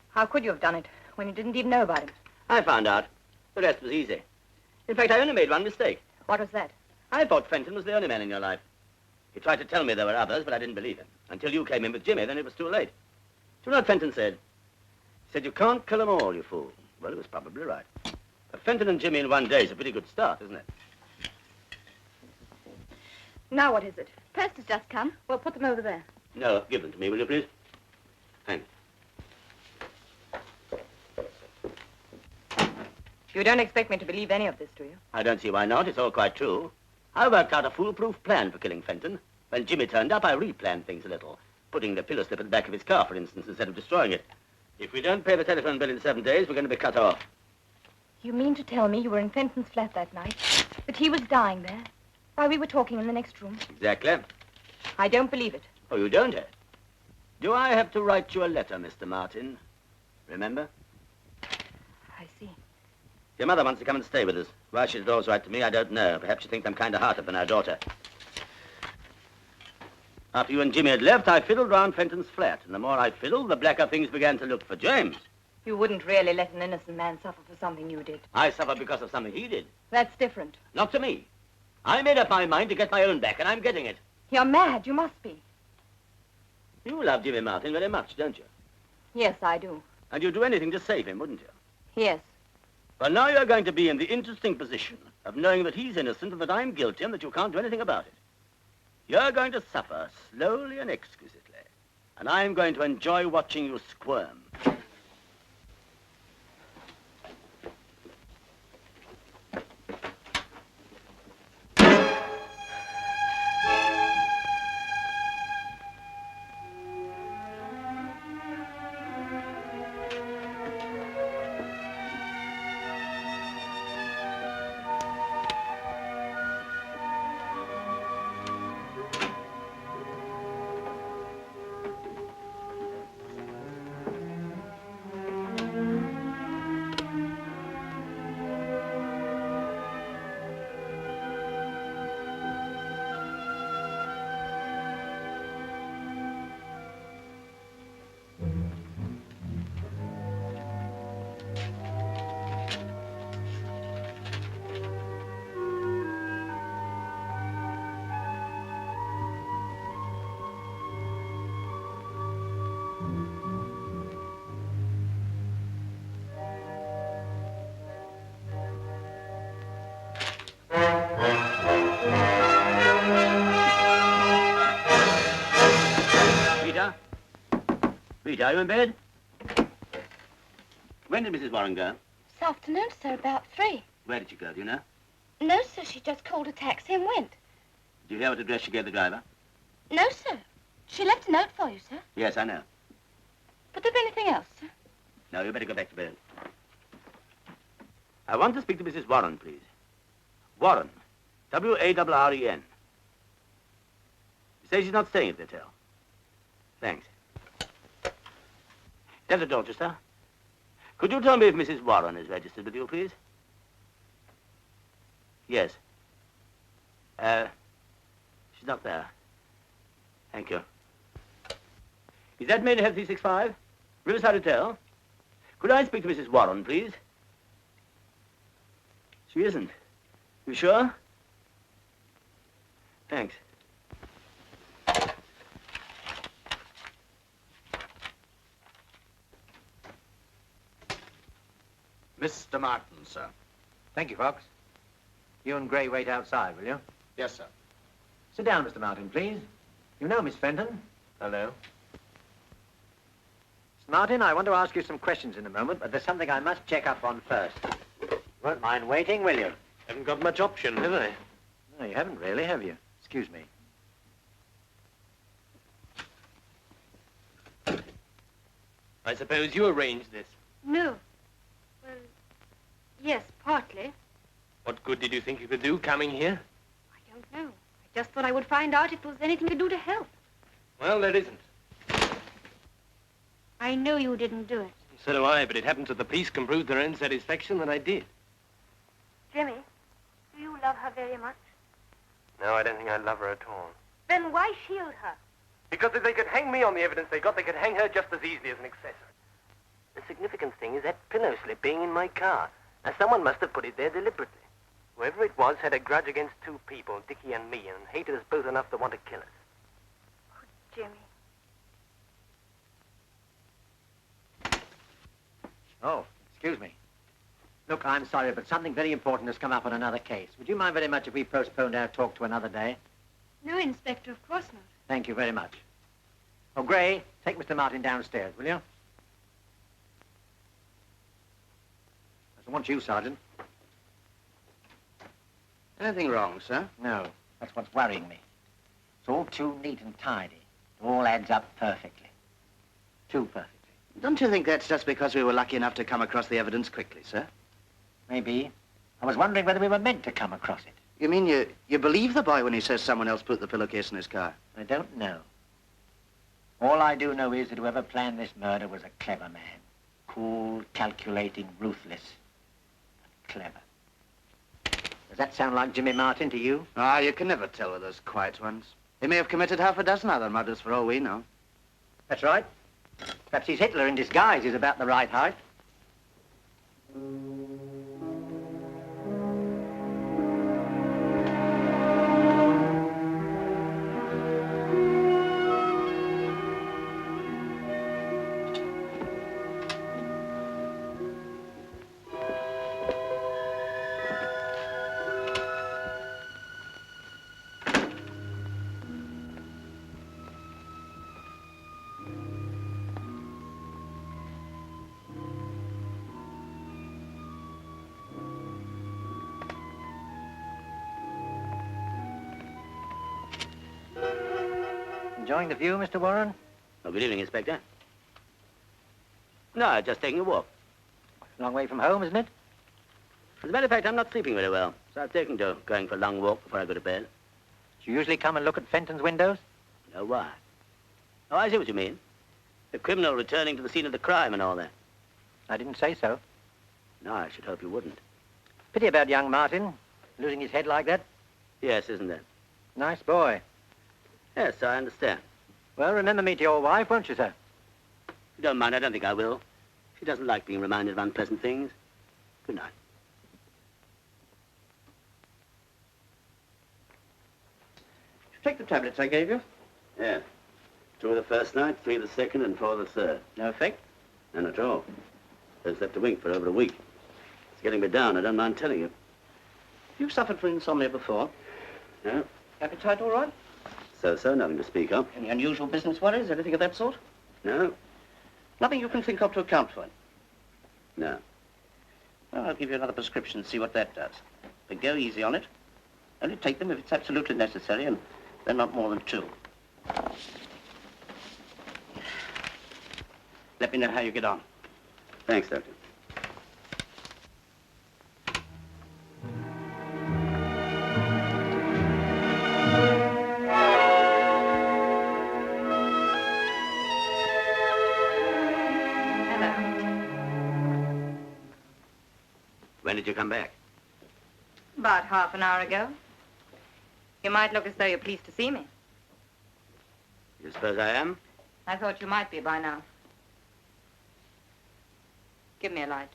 How could you have done it when you didn't even know about him? I found out. The rest was easy. In fact, I only made one mistake. What was that? I thought Fenton was the only man in your life. He tried to tell me there were others, but I didn't believe him. Until you came in with Jimmy, then it was too late. Do you know what Fenton said? He said, you can't kill them all, you fool. Well, he was probably right. But Fenton and Jimmy in one day is a pretty good start, isn't it? Now what is it? Post has just come. Well, put them over there. No, give them to me, will you, please? Thanks. You don't expect me to believe any of this, do you? I don't see why not. It's all quite true. I worked out a foolproof plan for killing Fenton. When Jimmy turned up, I replanned things a little, putting the pillow slip at the back of his car, for instance, instead of destroying it. If we don't pay the telephone bill in 7 days, we're going to be cut off. You mean to tell me you were in Fenton's flat that night? That he was dying there? While we were talking in the next room? Exactly. I don't believe it. Oh, you don't, eh? Do I have to write you a letter, Mr. Martin? Remember? I see. Your mother wants to come and stay with us. Why she did always write to me, I don't know. Perhaps she thinks I'm kinder-hearted than our daughter. After you and Jimmy had left, I fiddled round Fenton's flat. And the more I fiddled, the blacker things began to look for James. You wouldn't really let an innocent man suffer for something you did. I suffered because of something he did. That's different. Not to me. I made up my mind to get my own back, and I'm getting it. You're mad. You must be. You love Jimmy Martin very much, don't you? Yes, I do. And you'd do anything to save him, wouldn't you? Yes. Well, now you're going to be in the interesting position of knowing that he's innocent and that I'm guilty and that you can't do anything about it. You're going to suffer slowly and exquisitely, and I'm going to enjoy watching you squirm. Rita, are you in bed? When did Mrs. Warren go? This afternoon, sir, about 3. Where did she go, do you know? No, sir, she just called a taxi and went. Did you hear what address she gave the driver? No, sir. She left a note for you, sir. Yes, I know. But there's anything else, sir? No, you better go back to bed. I want to speak to Mrs. Warren, please. Warren. W-A-R-R-E-N. She says she's not staying at the hotel. Thanks. Dr. Dorchester, could you tell me if Mrs. Warren is registered with you, please? Yes. She's not there. Thank you. Is that Maidenhead 365? Riverside Hotel? Could I speak to Mrs. Warren, please? She isn't. You sure? Thanks. Mr. Martin, sir. Thank you, Fox. You and Gray wait outside, will you? Yes, sir. Sit down, Mr. Martin, please. You know Miss Fenton. Hello. Miss Martin, I want to ask you some questions in a moment, but there's something I must check up on first. You won't mind waiting, will you? Haven't got much option, have I? No, you haven't really, have you? Excuse me. I suppose you arranged this. No. Well, yes, partly. What good did you think you could do coming here? I don't know. I just thought I would find out if there was anything to do to help. Well, there isn't. I know you didn't do it. So do I, but it happens that the police can prove to their own satisfaction that I did. Jimmy, do you love her very much? No, I don't think I love her at all. Then why shield her? Because if they could hang me on the evidence they got, they could hang her just as easily as an accessory. The significant thing is that pillow slip being in my car. Now, someone must have put it there deliberately. Whoever it was had a grudge against two people, Dickie and me, and hated us both enough to want to kill us. Oh, Jimmy. Oh, excuse me. Look, I'm sorry, but something very important has come up on another case. Would you mind very much if we postponed our talk to another day? No, Inspector, of course not. Thank you very much. Oh, Gray, take Mr. Martin downstairs, will you? I want you, Sergeant. Anything wrong, sir? No, that's what's worrying me. It's all too neat and tidy. It all adds up perfectly. Too perfectly. Don't you think that's just because we were lucky enough to come across the evidence quickly, sir? Maybe. I was wondering whether we were meant to come across it. You mean you believe the boy when he says someone else put the pillowcase in his car? I don't know. All I do know is that whoever planned this murder was a clever man. Cool, calculating, ruthless. But clever. Does that sound like Jimmy Martin to you? Ah, you can never tell with those quiet ones. He may have committed half a dozen other murders for all we know. That's right. Perhaps he's Hitler in disguise. He's about the right height. Enjoying the view, Mr. Warren? Oh, good evening, Inspector. No, just taking a walk. Long way from home, isn't it? As a matter of fact, I'm not sleeping very well, so I've taken to going for a long walk before I go to bed. Do you usually come and look at Fenton's windows? No, why? Oh, I see what you mean. The criminal returning to the scene of the crime and all that. I didn't say so. No, I should hope you wouldn't. Pity about young Martin, losing his head like that. Yes, isn't it? Nice boy. Yes, I understand. Well, remember me to your wife, won't you, sir? If you don't mind, I don't think I will. She doesn't like being reminded of unpleasant things. Good night. Did you take the tablets I gave you? Yeah. 2 the first night, 3 the second, and 4 the third. No effect? None at all. Haven't slept a wink for over a week. It's getting me down, I don't mind telling you. You've suffered from insomnia before. No? Appetite all right? So, nothing to speak of. Any unusual business worries, anything of that sort? No? Nothing you can think of to account for it? No. Well, I'll give you another prescription and see what that does. But go easy on it. Only take them if it's absolutely necessary, and then not more than 2. Let me know how you get on. Thanks, Doctor. When did you come back? About half an hour ago. You might look as though you're pleased to see me. You suppose I am? I thought you might be by now. Give me a light.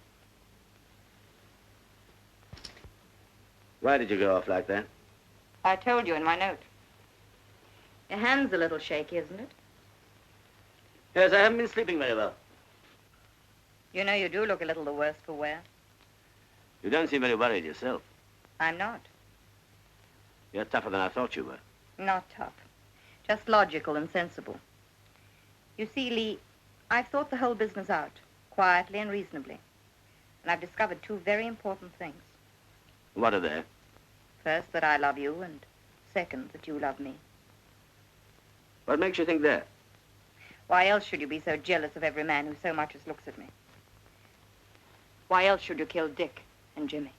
Why did you go off like that? I told you in my note. Your hand's a little shaky, isn't it? Yes, I haven't been sleeping very well. You know you do look a little the worse for wear. You don't seem very worried yourself. I'm not. You're tougher than I thought you were. Not tough. Just logical and sensible. You see, Lee, I've thought the whole business out, quietly and reasonably. And I've discovered 2 very important things. What are they? First, that I love you, and second, that you love me. What makes you think that? Why else should you be so jealous of every man who so much as looks at me? Why else should you kill Dick and Jimmy?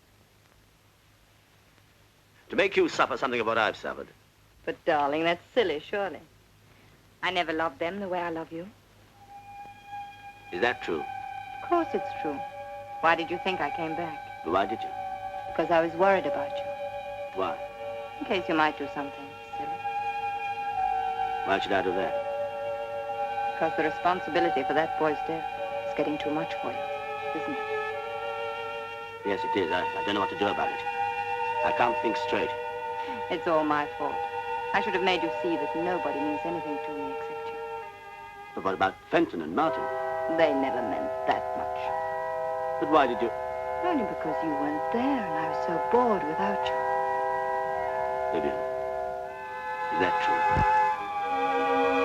To make you suffer something of what I've suffered. But, darling, that's silly, surely. I never loved them the way I love you. Is that true? Of course it's true. Why did you think I came back? But why did you? Because I was worried about you. Why? In case you might do something silly. Why should I do that? Because the responsibility for that boy's death is getting too much for you, isn't it? Yes, it is. I don't know what to do about it. I can't think straight. It's all my fault. I should have made you see that nobody means anything to me except you. But what about Fenton and Martin? They never meant that much. But why did you... Only because you weren't there and I was so bored without you. Vivien, is that true?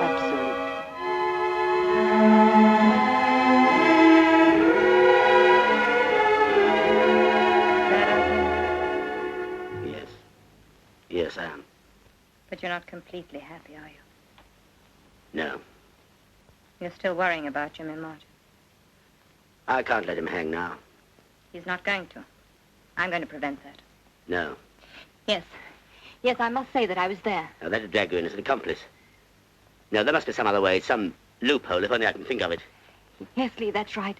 Absolutely. Sad, I think. Yes. Yes, I am. But you're not completely happy, are you? No. You're still worrying about Jimmy Martin. I can't let him hang now. He's not going to. I'm going to prevent that. No. Yes. Yes, I must say that I was there. Now, that'd drag you in as an accomplice. No, there must be some other way, some loophole, if only I can think of it. Yes, Lee, that's right.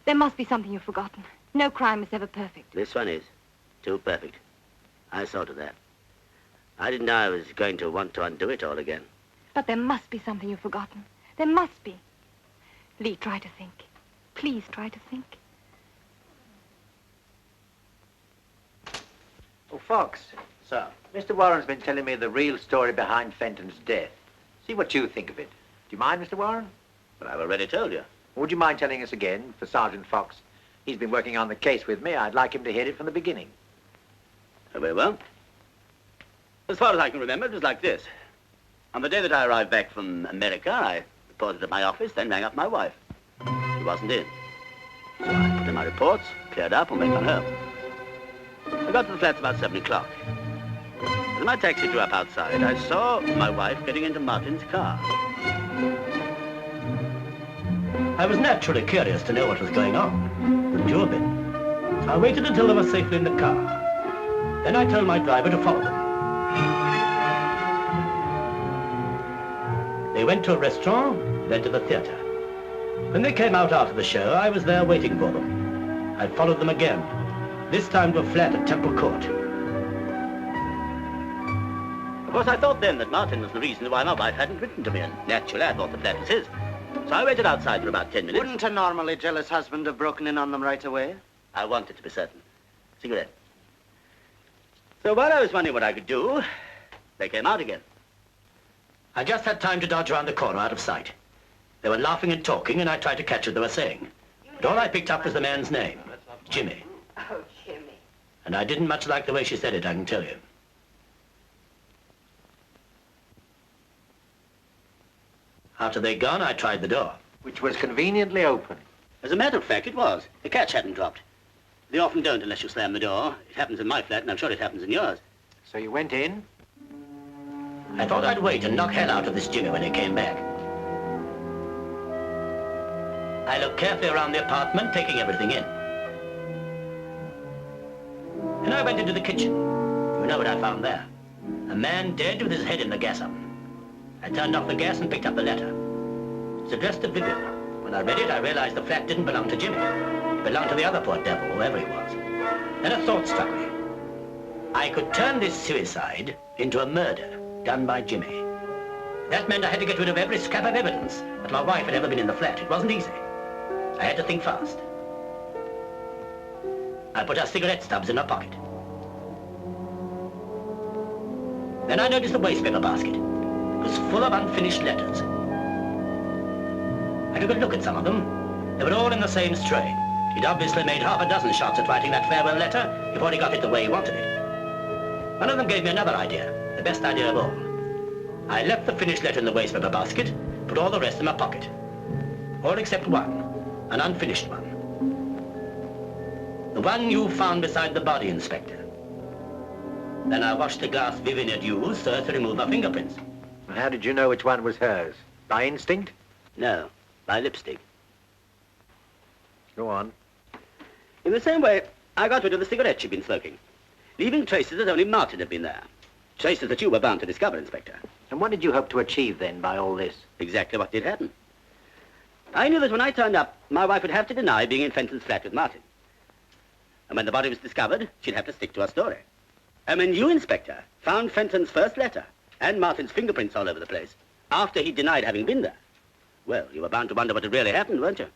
There must be something you've forgotten. No crime is ever perfect. This one is. Too perfect. I saw to that. I didn't know I was going to want to undo it all again. But there must be something you've forgotten. There must be. Lee, try to think. Please try to think. Oh, Fox. Sir. Mr. Warren's been telling me the real story behind Fenton's death. See what you think of it. Do you mind, Mr. Warren? But I've already told you. Would you mind telling us again for Sergeant Fox? He's been working on the case with me. I'd like him to hear it from the beginning. Very well. As far as I can remember, it was like this. On the day that I arrived back from America, I reported at my office, then rang up my wife. She wasn't in. So I put in my reports, cleared up, and went on home. I got to the flats about 7 o'clock. As my taxi drew up outside, I saw my wife getting into Martin's car. I was naturally curious to know what was going on. Wouldn't you have been? So I waited until they were safely in the car. Then I told my driver to follow them. They went to a restaurant, then to the theater. When they came out after the show, I was there waiting for them. I followed them again, this time to a flat at Temple Court. Of course, I thought then that Martin was the reason why my wife hadn't written to me, and naturally I thought the flat was his. So I waited outside for about 10 minutes. Wouldn't a normally jealous husband have broken in on them right away? I wanted to be certain. Cigarette. So while I was wondering what I could do, they came out again. I just had time to dodge around the corner out of sight. They were laughing and talking, and I tried to catch what they were saying. But all I picked up was the man's name, Jimmy. Oh, Jimmy. And I didn't much like the way she said it, I can tell you. After they'd gone, I tried the door. Which was conveniently open. As a matter of fact, it was. The catch hadn't dropped. They often don't unless you slam the door. It happens in my flat, and I'm sure it happens in yours. So you went in? I thought I'd wait and knock hell out of this Jimmy when he came back. I looked carefully around the apartment, taking everything in. Then I went into the kitchen. You know what I found there? A man dead with his head in the gas oven. I turned off the gas and picked up the letter. It's addressed to Vivien. When I read it, I realized the flat didn't belong to Jimmy. It belonged to the other poor devil, whoever he was. Then a thought struck me. I could turn this suicide into a murder done by Jimmy. That meant I had to get rid of every scrap of evidence that my wife had ever been in the flat. It wasn't easy. I had to think fast. I put her cigarette stubs in her pocket. Then I noticed the wastepaper basket. It was full of unfinished letters. I took a look at some of them. They were all in the same strain. He'd obviously made half a dozen shots at writing that farewell letter before he got it the way he wanted it. One of them gave me another idea, the best idea of all. I left the finished letter in the wastepaper basket, put all the rest in my pocket. All except one, an unfinished one. The one you found beside the body, Inspector. Then I washed the glass Vivien had used so as to remove her fingerprints. And how did you know which one was hers? By instinct? No, by lipstick. Go on. In the same way, I got rid of the cigarette she'd been smoking. leaving traces that only Martin had been there. Traces that you were bound to discover, Inspector. And what did you hope to achieve then by all this? Exactly what did happen. I knew that when I turned up, my wife would have to deny being in Fenton's flat with Martin. And when the body was discovered, she'd have to stick to her story. And when you, Inspector, found Fenton's first letter and Martin's fingerprints all over the place, after he denied having been there, well, you were bound to wonder what had really happened, weren't you?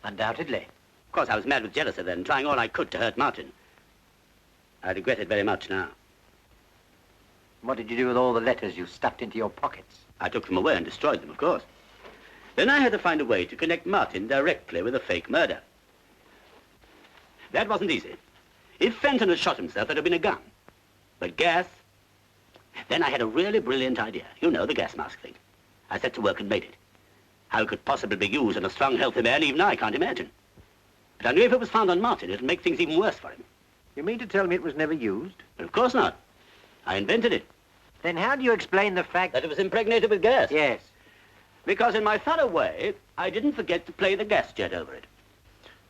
Undoubtedly. Of course, I was mad with jealousy then, trying all I could to hurt Martin. I regret it very much now. What did you do with all the letters you stuffed into your pockets? I took them away and destroyed them, of course. Then I had to find a way to connect Martin directly with a fake murder. That wasn't easy. If Fenton had shot himself, there'd have been a gun. But gas... Then I had a really brilliant idea. You know, the gas mask thing. I set to work and made it. How it could possibly be used on a strong, healthy man, even I can't imagine. But I knew if it was found on Martin, it'd make things even worse for him. You mean to tell me it was never used? But of course not. I invented it. Then how do you explain the fact That it was impregnated with gas? Yes. Because in my thorough way, I didn't forget to play the gas jet over it.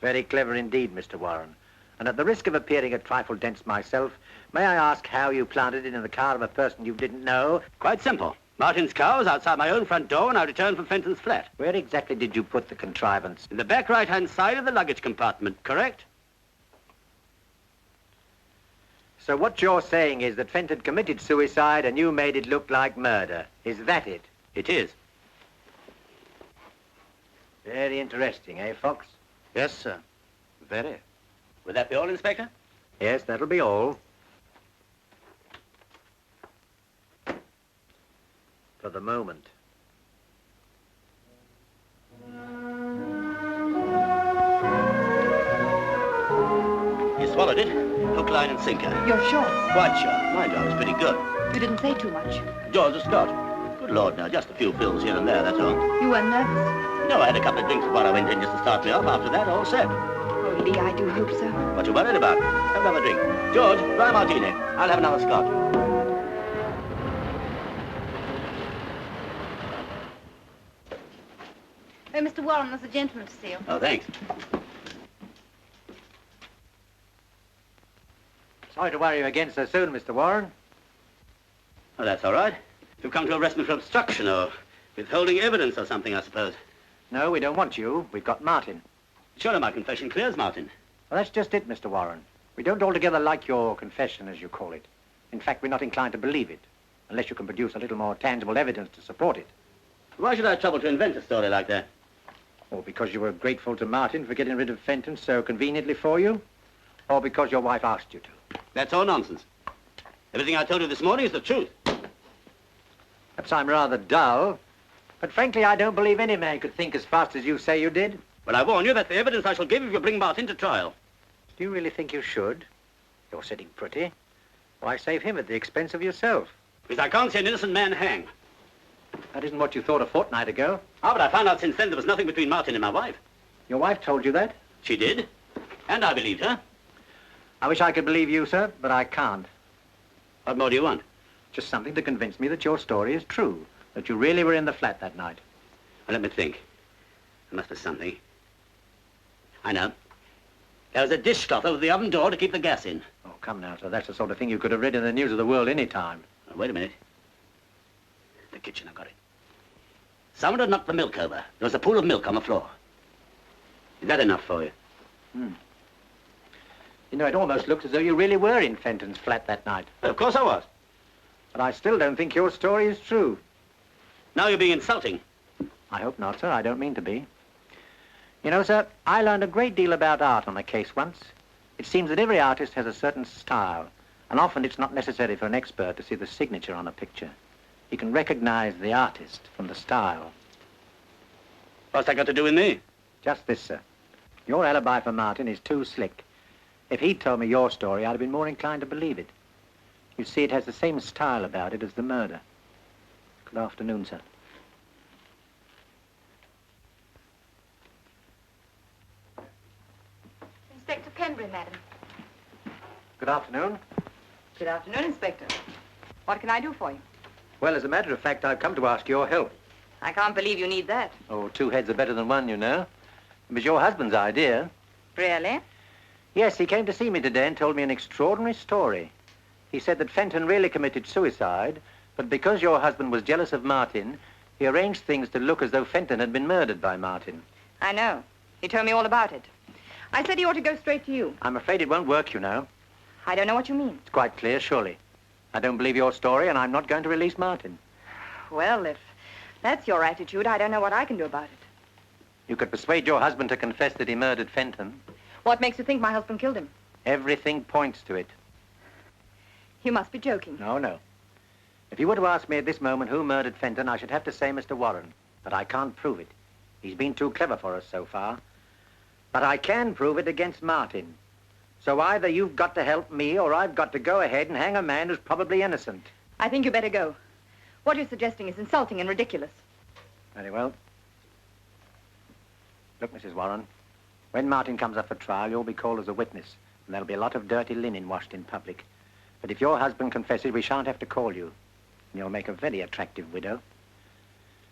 Very clever indeed, Mr. Warren. And at the risk of appearing a trifle dense myself, may I ask how you planted it in the car of a person you didn't know? Quite simple. Martin's car was outside my own front door when I returned from Fenton's flat. Where exactly did you put the contrivance? In the back right-hand side of the luggage compartment, correct? So what you're saying is that Fenton committed suicide and you made it look like murder. Is that it? It is. Very interesting, eh, Fox? Yes, sir. Very. Would that be all, Inspector? Yes, that'll be all. For the moment. You swallowed it. Hook, line, and sinker. You're sure? Quite sure. My job was pretty good. You didn't say too much. George Scott. Good Lord, now, just a few fills here and there, that's all. You weren't nervous? No, I had a couple of drinks before I went in just to start me off. After that, all set. Oh, Lee, I do hope so. What you worried about? Have another drink. George, dry martini. I'll have another Scotch. Oh, Mr. Warren, there's a gentleman to see you. Oh, thanks. Sorry to worry you again so soon, Mr. Warren. Oh, that's all right. You've come to arrest me for obstruction or withholding evidence or something, I suppose. No, we don't want you. We've got Martin. Surely my confession clears Martin. Well, that's just it, Mr. Warren. We don't altogether like your confession, as you call it. In fact, we're not inclined to believe it, unless you can produce a little more tangible evidence to support it. Why should I trouble to invent a story like that? Or because you were grateful to Martin for getting rid of Fenton so conveniently for you? Or because your wife asked you to? That's all nonsense. Everything I told you this morning is the truth. Perhaps I'm rather dull, but frankly, I don't believe any man could think as fast as you say you did. But I warn you that's the evidence I shall give if you bring Martin to trial. Do you really think you should? You're sitting pretty. Why save him at the expense of yourself? Because I can't see an innocent man hang. That isn't what you thought a fortnight ago. Ah, but I found out since then there was nothing between Martin and my wife. Your wife told you that? She did. And I believed her. I wish I could believe you, sir, but I can't. What more do you want? Just something to convince me that your story is true, that you really were in the flat that night. Well, let me think. There must be something. I know. There was a dishcloth over the oven door to keep the gas in. Oh, come now, sir. That's the sort of thing you could have read in the news of the world any time. Oh, wait a minute. The kitchen, I've got it. Someone had knocked the milk over. There was a pool of milk on the floor. Is that enough for you? You know, it almost looks as though you really were in Fenton's flat that night. Well, of course I was. But I still don't think your story is true. Now you're being insulting. I hope not, sir. I don't mean to be. You know, sir, I learned a great deal about art on a case once. It seems that every artist has a certain style, and often it's not necessary for an expert to see the signature on a picture. He can recognize the artist from the style. What's that got to do with me? Just this, sir. Your alibi for Martin is too slick. If he'd told me your story, I'd have been more inclined to believe it. You see, it has the same style about it as the murder. Good afternoon, sir. Inspector Penbury, madam. Good afternoon. Good afternoon, Inspector. What can I do for you? Well, as a matter of fact, I've come to ask your help. I can't believe you need that. Oh, two heads are better than one, you know. It was your husband's idea. Really? Yes, he came to see me today and told me an extraordinary story. He said that Fenton really committed suicide, but because your husband was jealous of Martin, he arranged things to look as though Fenton had been murdered by Martin. I know. He told me all about it. I said he ought to go straight to you. I'm afraid it won't work, you know. I don't know what you mean. It's quite clear, surely. I don't believe your story, and I'm not going to release Martin. Well, if that's your attitude, I don't know what I can do about it. You could persuade your husband to confess that he murdered Fenton. What makes you think my husband killed him? Everything points to it. You must be joking. No, no. If you were to ask me at this moment who murdered Fenton, I should have to say Mr. Warren. But I can't prove it. He's been too clever for us so far. But I can prove it against Martin. So either you've got to help me or I've got to go ahead and hang a man who's probably innocent. I think you better go. What you're suggesting is insulting and ridiculous. Very well. Look, Mrs. Warren, when Martin comes up for trial, you'll be called as a witness, and there'll be a lot of dirty linen washed in public. But if your husband confesses, we shan't have to call you, and you'll make a very attractive widow.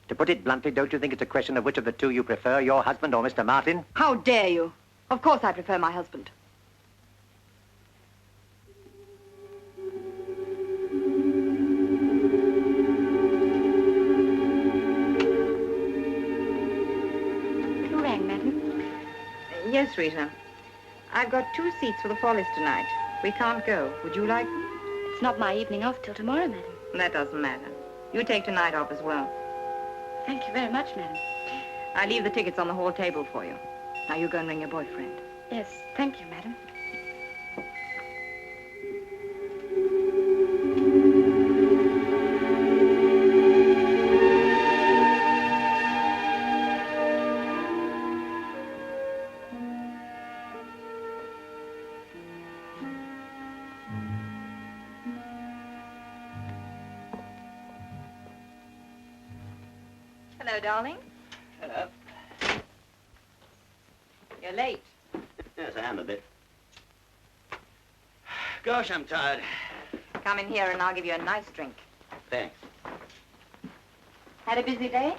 To put it bluntly, don't you think it's a question of which of the two you prefer, your husband or Mr. Martin? How dare you? Of course I prefer my husband. Who rang, madam? Yes, Rita. I've got 2 seats for the Follies tonight. We can't go. Would you like them? It's not my evening off till tomorrow, madam. That doesn't matter. You take tonight off as well. Thank you very much, madam. I leave the tickets on the hall table for you. Now you go and ring your boyfriend. Yes, thank you, madam. Hello, darling. Hello. You're late. Yes, I am a bit. Gosh, I'm tired. Come in here and I'll give you a nice drink. Thanks. Had a busy day?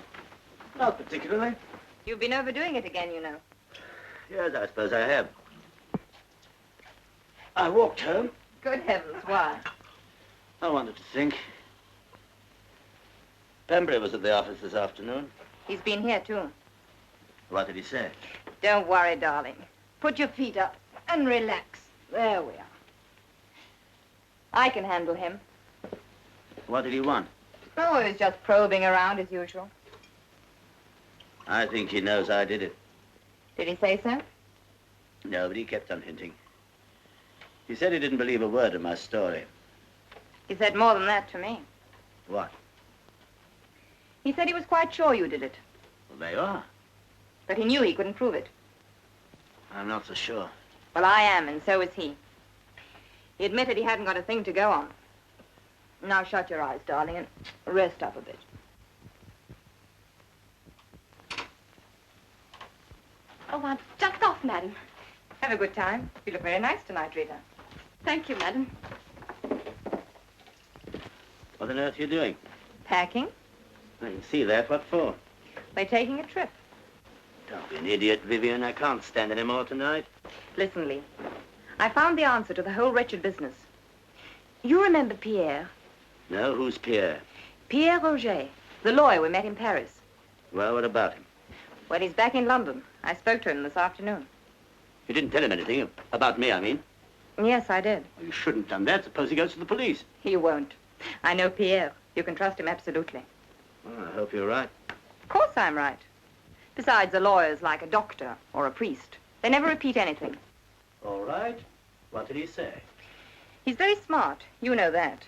Not particularly. You've been overdoing it again, you know. Yes, I suppose I have. I walked home. Good heavens, why? I wanted to think. Pembury was at the office this afternoon. He's been here, too. What did he say? Don't worry, darling. Put your feet up and relax. There we are. I can handle him. What did he want? Oh, he was just probing around as usual. I think he knows I did it. Did he say so? No, but he kept on hinting. He said he didn't believe a word of my story. He said more than that to me. What? He said he was quite sure you did it. Well, there you are. But he knew he couldn't prove it. I'm not so sure. Well, I am, and so is he. He admitted he hadn't got a thing to go on. Now shut your eyes, darling, and rest up a bit. Oh, I'm just off, madam. Have a good time. You look very nice tonight, Rita. Thank you, madam. What on earth are you doing? Packing? I can see that. What for? We're taking a trip. Don't be an idiot, Vivien. I can't stand any more tonight. Listen, Lee. I found the answer to the whole wretched business. You remember Pierre? No? Who's Pierre? Pierre Roger, the lawyer we met in Paris. Well, what about him? Well, he's back in London. I spoke to him this afternoon. You didn't tell him anything about me, I mean. Yes, I did. Well, you shouldn't have done that. Suppose he goes to the police. He won't. I know Pierre. You can trust him absolutely. Well, I hope you're right. Of course I'm right. Besides, a lawyer's like a doctor or a priest. They never repeat anything. All right. What did he say? He's very smart. You know that.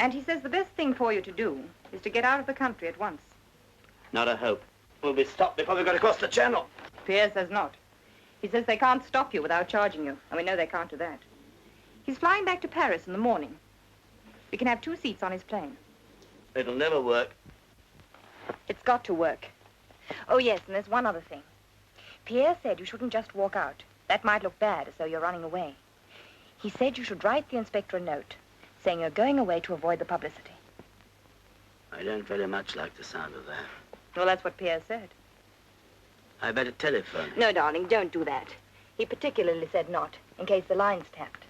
And he says the best thing for you to do is to get out of the country at once. Not a hope. We'll be stopped before we got across the channel. Pierre says not. He says they can't stop you without charging you, and we know they can't do that. He's flying back to Paris in the morning. We can have 2 seats on his plane. It'll never work. It's got to work. Oh, yes, and there's one other thing. Pierre said you shouldn't just walk out. That might look bad, as though you're running away. He said you should write the inspector a note, saying you're going away to avoid the publicity. I don't very much like the sound of that. Well, that's what Pierre said. I better telephone. No, darling, don't do that. He particularly said not, in case the line's tapped.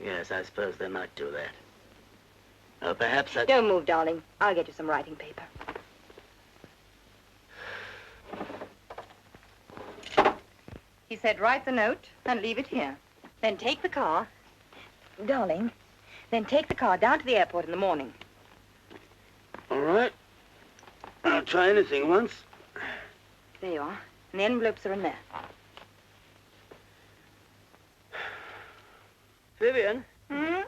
Yes, I suppose they might do that. Perhaps I... Don't move, darling. I'll get you some writing paper. He said write the note and leave it here. Then take the car. Darling, then take the car down to the airport in the morning. All right. I'll try anything once. There you are. And the envelopes are in there. Vivien, Hmm?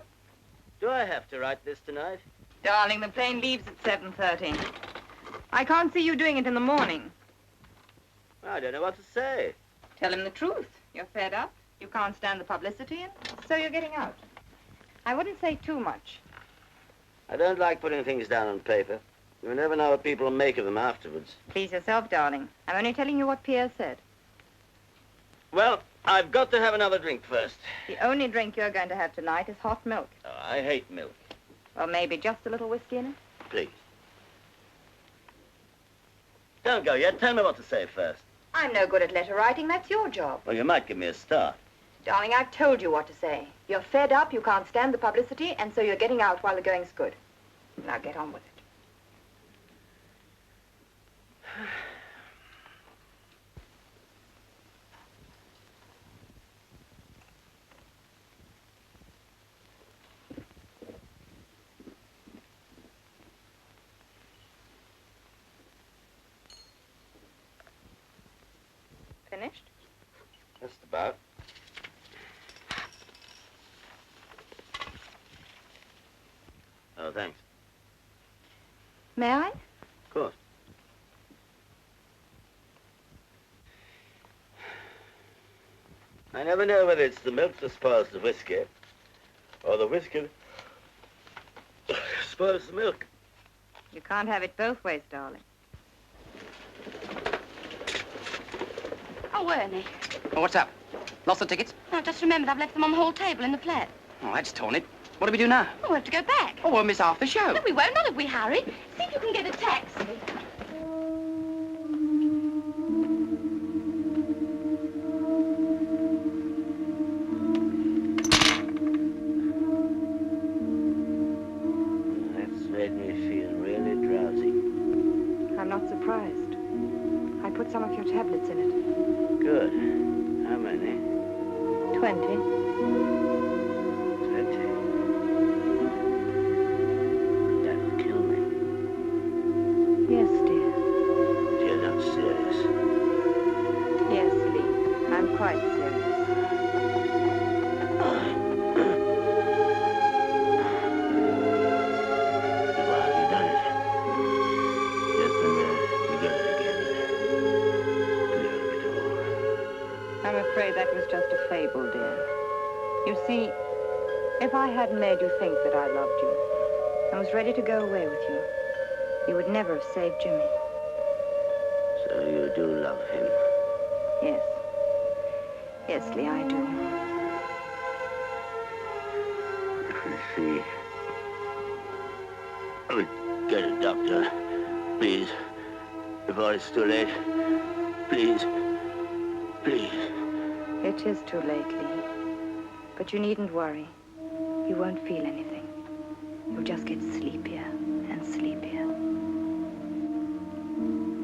do I have to write this tonight? Darling, the plane leaves at 7:30. I can't see you doing it in the morning. I don't know what to say. Tell him the truth. You're fed up. You can't stand the publicity, and so you're getting out. I wouldn't say too much. I don't like putting things down on paper. You never know what people will make of them afterwards. Please yourself, darling. I'm only telling you what Pierre said. Well, I've got to have another drink first. The only drink you're going to have tonight is hot milk. Oh, I hate milk. Well, maybe just a little whiskey in it. Please. Don't go yet. Tell me what to say first. I'm no good at letter writing. That's your job. Well, you might give me a start. Darling, I've told you what to say. You're fed up, you can't stand the publicity, and so you're getting out while the going's good. Now get on with it. Finished? Just about. Oh, thanks. May I? Of course. I never know whether it's the milk that spoils the whiskey, or the whiskey that spoils the milk. You can't have it both ways, darling. Oh, Ernie. Oh, what's up? Lost the tickets? No, just remembered I've left them on the hall table in the flat. Oh, that's torn it. What do we do now? Oh, we'll have to go back. Oh, we'll miss half the show. No, we won't, not if we hurry. See if you can get a taxi. That's made me feel really drowsy. I'm not surprised. I put some of your tablets in it. Good. How many? 20. 20. That'll kill me. Yes, dear. You're not serious. Yes, Lee. I'm quite serious. Why have you done it? Just when we're together again. Clear up it all. I'm afraid that was just a fable, dear. You see, if I hadn't made you think that I loved you, and was ready to go away with you, you would never have saved Jimmy. So you do love him? Yes. Yes, Lee, I do. I see. Oh, get a doctor, please. Before it's too late. Please. Please. It is too late, Lee. But you needn't worry. You won't feel anything. You'll just get sleepier and sleepier.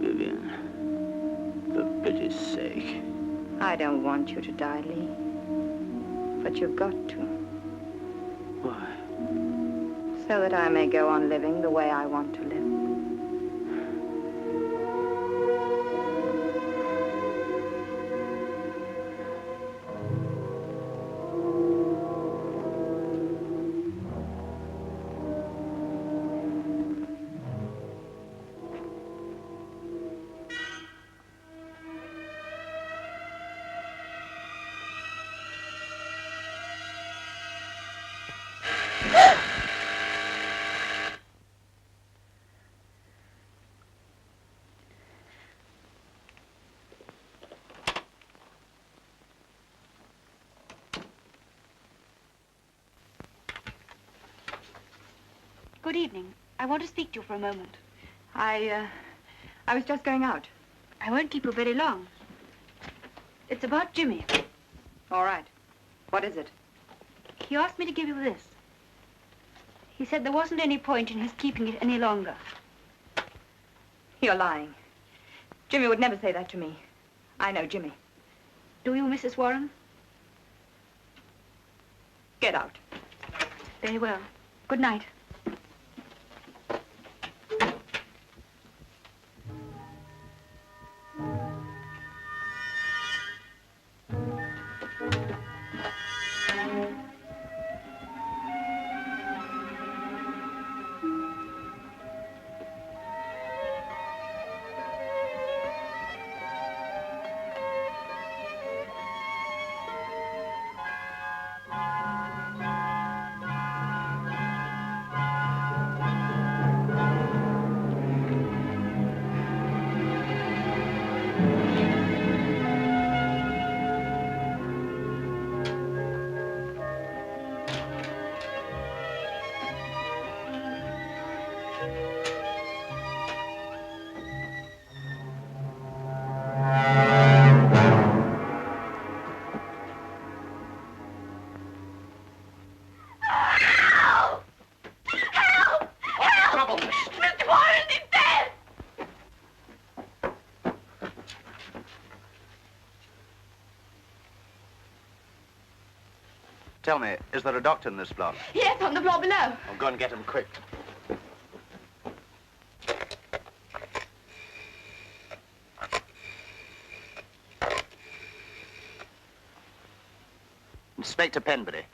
Vivien, for pity's sake. I don't want you to die, Lee. But you've got to. Why? So that I may go on living the way I want to live. Good evening. I want to speak to you for a moment. I was just going out. I won't keep you very long. It's about Jimmy. All right. What is it? he asked me to give you this. He said there wasn't any point in his keeping it any longer. You're lying. Jimmy would never say that to me. I know Jimmy. Do you, Mrs. Warren? Get out. Very well. Good night. Tell me, is there a doctor in this block? Yes, on the floor below. I'll go and get him quick. Inspector Penbury.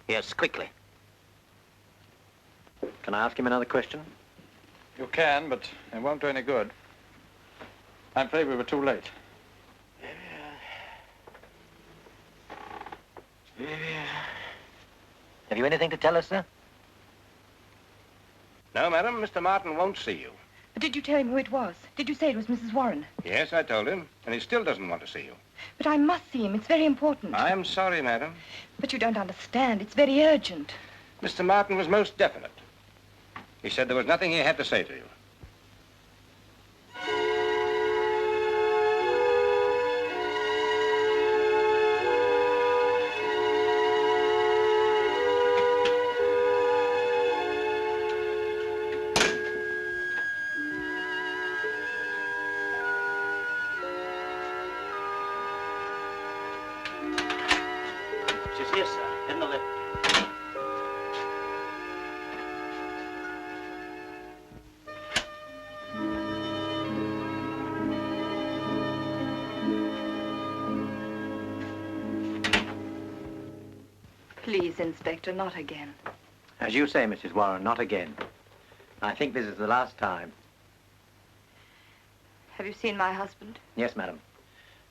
Yes, quickly. Can I ask him another question? You can, but it won't do any good. I'm afraid we were too late. Have you anything to tell us, sir? No, madam, Mr. Martin won't see you. But did you tell him who it was? Did you say it was Mrs. Warren? Yes, I told him, and he still doesn't want to see you. But I must see him. It's very important. I'm sorry, madam. But you don't understand. It's very urgent. Mr. Martin was most definite. He said there was nothing he had to say to you. She's here, sir, in the lift. Please, Inspector, not again. As you say, Mrs. Warren, not again. I think this is the last time. Have you seen my husband? Yes, madam.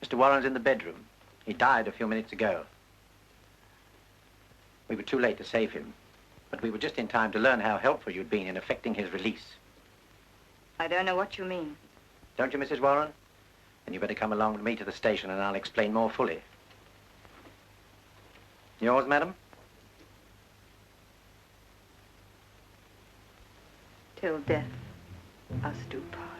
Mr. Warren's in the bedroom. He died a few minutes ago. We were too late to save him, but we were just in time to learn how helpful you'd been in effecting his release. I don't know what you mean. Don't you, Mrs. Warren? Then you better come along with me to the station and I'll explain more fully. Yours, madam? Till death us do part.